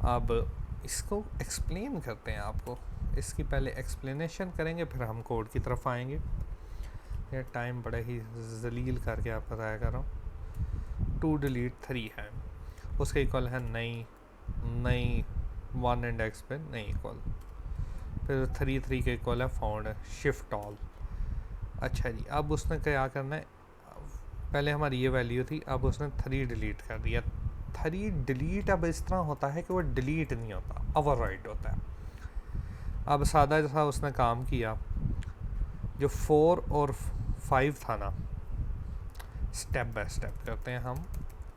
S1: अब इसको एक्सप्लेन करते हैं आपको, इसकी पहले एक्सप्लेनेशन करेंगे फिर हम कोड की तरफ आएंगे। ये टाइम बड़ा ही जलील करके आपको बताया कर रहा हूँ। टू डिलीट 3 है, उसके इक्वल है नई 1 इंडेक्स पे नई इक्वल, फिर 3 के इक्वल है फाउंड है शिफ्ट ऑल। अच्छा जी, अब उसने क्या करना है, पहले हमारी ये वैल्यू थी, अब उसने 3 डिलीट कर दिया। 3 डिलीट अब इस तरह होता है कि वो डिलीट नहीं होता, ओवरराइट होता है। अब सादा जैसा उसने काम किया, जो 4 और 5 था ना, स्टेप बाय स्टेप करते हैं हम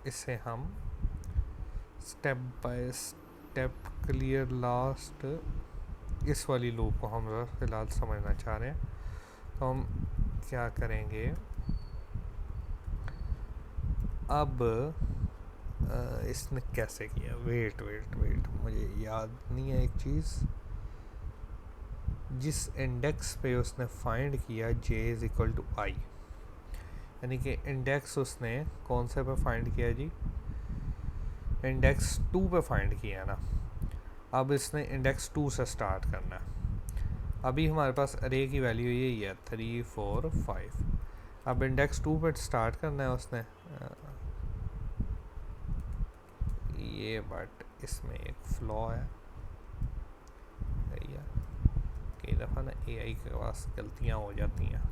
S1: इसे, हम step by step clear last, इस वाली लूप को हम फ़िलहाल समझना चाह रहे हैं। तो हम क्या करेंगे, अब इसने कैसे किया, वेट मुझे याद नहीं है एक चीज़, जिस इंडेक्स पे उसने फाइंड किया j is equal to i, यानी कि इंडेक्स उसने कौन से पे फाइंड किया जी, इंडेक्स 2 पे फाइंड किया ना। अब इसने इंडेक्स 2 से स्टार्ट करना है। अभी हमारे पास अरे की वैल्यू यही है 3 4 5। अब इंडेक्स 2 पर स्टार्ट करना है उसने ये, बट इसमें एक फ्लॉ है भैया, कई दफ़ा ना एआई के पास गलतियाँ हो जाती हैं।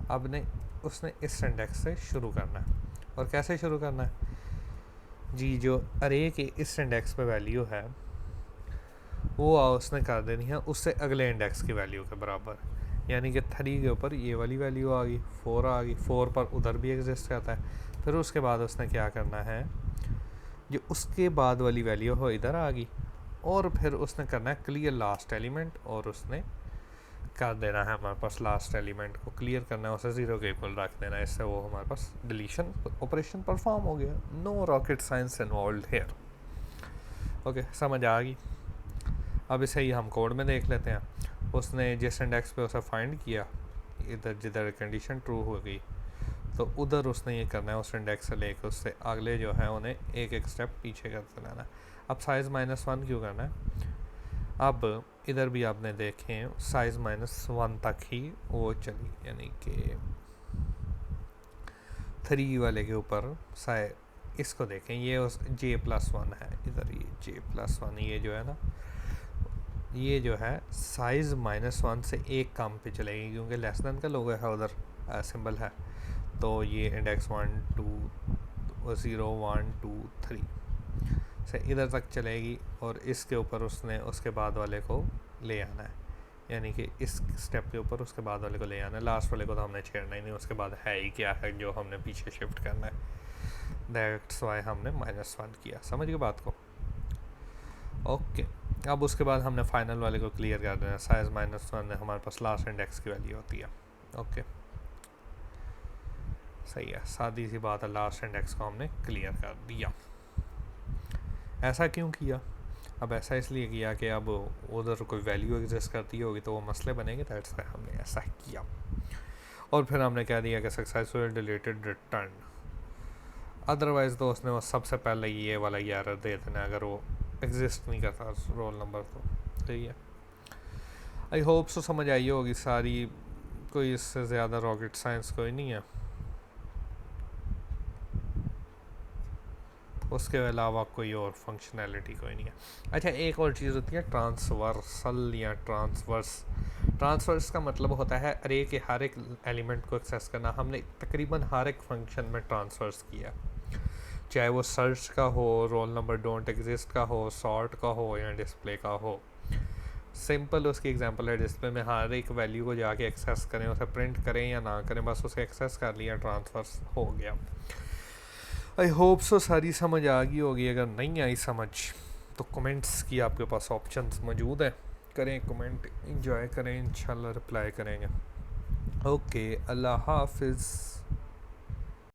S1: अब ने उसने इस इंडेक्स से शुरू करना है, और कैसे शुरू करना है जी, जो अरे के इस इंडेक्स पे वैल्यू है वो उसने कर देनी है उससे अगले इंडेक्स की वैल्यू के बराबर, यानी कि 3 के ऊपर ये वाली वैल्यू आ गई, 4 आ गई, 4 पर उधर भी एग्जिस्ट करता है। फिर उसके बाद उसने क्या करना है, जो उसके बाद वाली वैल्यू हो इधर आ गई, और फिर उसने करना है क्लियर लास्ट एलिमेंट, और उसने कर देना है हमारे पास लास्ट एलिमेंट को क्लियर करना है, उसे 0 के इक्वल रख देना है। इससे वो हमारे पास डिलीशन ऑपरेशन परफॉर्म हो गया। No rocket science involve here. Okay, समझ आ गई। अब इसे ही हम कोड में देख लेते हैं। उसने जिस इंडेक्स पे उसे फाइंड किया, इधर जिधर कंडीशन ट्रू हो गई, तो उधर उसने ये करना है, उस इंडेक्स से लेकर उससे अगले जो है उन्हें एक एक स्टेप पीछे करते रहना है। अब साइज़ -1 क्यों करना है, अब इधर भी आपने देखें साइज़ -1 तक ही वो चली, यानी कि 3 वाले के ऊपर इसको देखें, ये उस J+1 है, इधर ये J+1, ये जो है ना, ये जो है साइज़ -1 से एक काम पे चलेगी, क्योंकि लेस देन का लोगो है उधर सिंबल है, तो ये इंडेक्स 1 2 0 1 2 3 से इधर तक चलेगी, और इसके ऊपर उसने उसके बाद वाले को ले आना है, यानी कि इस स्टेप के ऊपर उसके बाद वाले को ले आना है। लास्ट वाले को तो हमने छेड़ना ही नहीं, उसके बाद है ही क्या है जो हमने पीछे शिफ्ट करना है। दैट्स वाई हमने -1 किया। समझ गए बात को? ओके, अब उसके बाद हमने फाइनल वाले को क्लियर कर देना। साइज़ -1 हमारे पास लास्ट इंडेक्स की वैल्यू होती है। ओके, सही है, सादी सी बात है, लास्ट इंडेक्स को हमने क्लियर कर दिया। ऐसा क्यों किया? अब ऐसा इसलिए किया कि अब उधर कोई वैल्यू एग्जिस्ट करती होगी तो वो मसले बनेंगे, दैट्स वाई हमने ऐसा किया। और फिर हमने कह दिया कि सक्सेसफुल डिलीटेड रिटर्न, अदरवाइज़ तो उसने वो सबसे पहले ये वाला एरर दे देना अगर वो एग्जिस्ट नहीं करता रोल नंबर तो। सही है, आई होप सो समझ आई होगी सारी, कोई इससे ज़्यादा रॉकेट साइंस कोई नहीं है। उसके अलावा कोई और फंक्शनैलिटी कोई नहीं है। अच्छा, एक और चीज़ होती है ट्रांसवर्सल या ट्रांसवर्स का मतलब होता है अरे के हर एक एलिमेंट को एक्सेस करना। हमने तकरीबन हर एक फंक्शन में ट्रांसवर्स किया, चाहे वो सर्च का हो, रोल नंबर डोंट एग्जिस्ट का हो, सॉर्ट का हो, या डिस्प्ले का हो। सिंपल उसकी एग्जांपल है डिस्प्ले में हर एक वैल्यू को जाके एक्सेस करें, उसे प्रिंट करें या ना करें, बस उसे एक्सेस कर लिया, ट्रांसफर हो गया। आई होप सो सारी समझ आ गई होगी। अगर नहीं आई समझ तो कमेंट्स की आपके पास ऑप्शंस मौजूद हैं, करें कमेंट, इंजॉय करें, इंशाल्लाह रिप्लाई करेंगे। ओके, अल्लाह हाफिज़।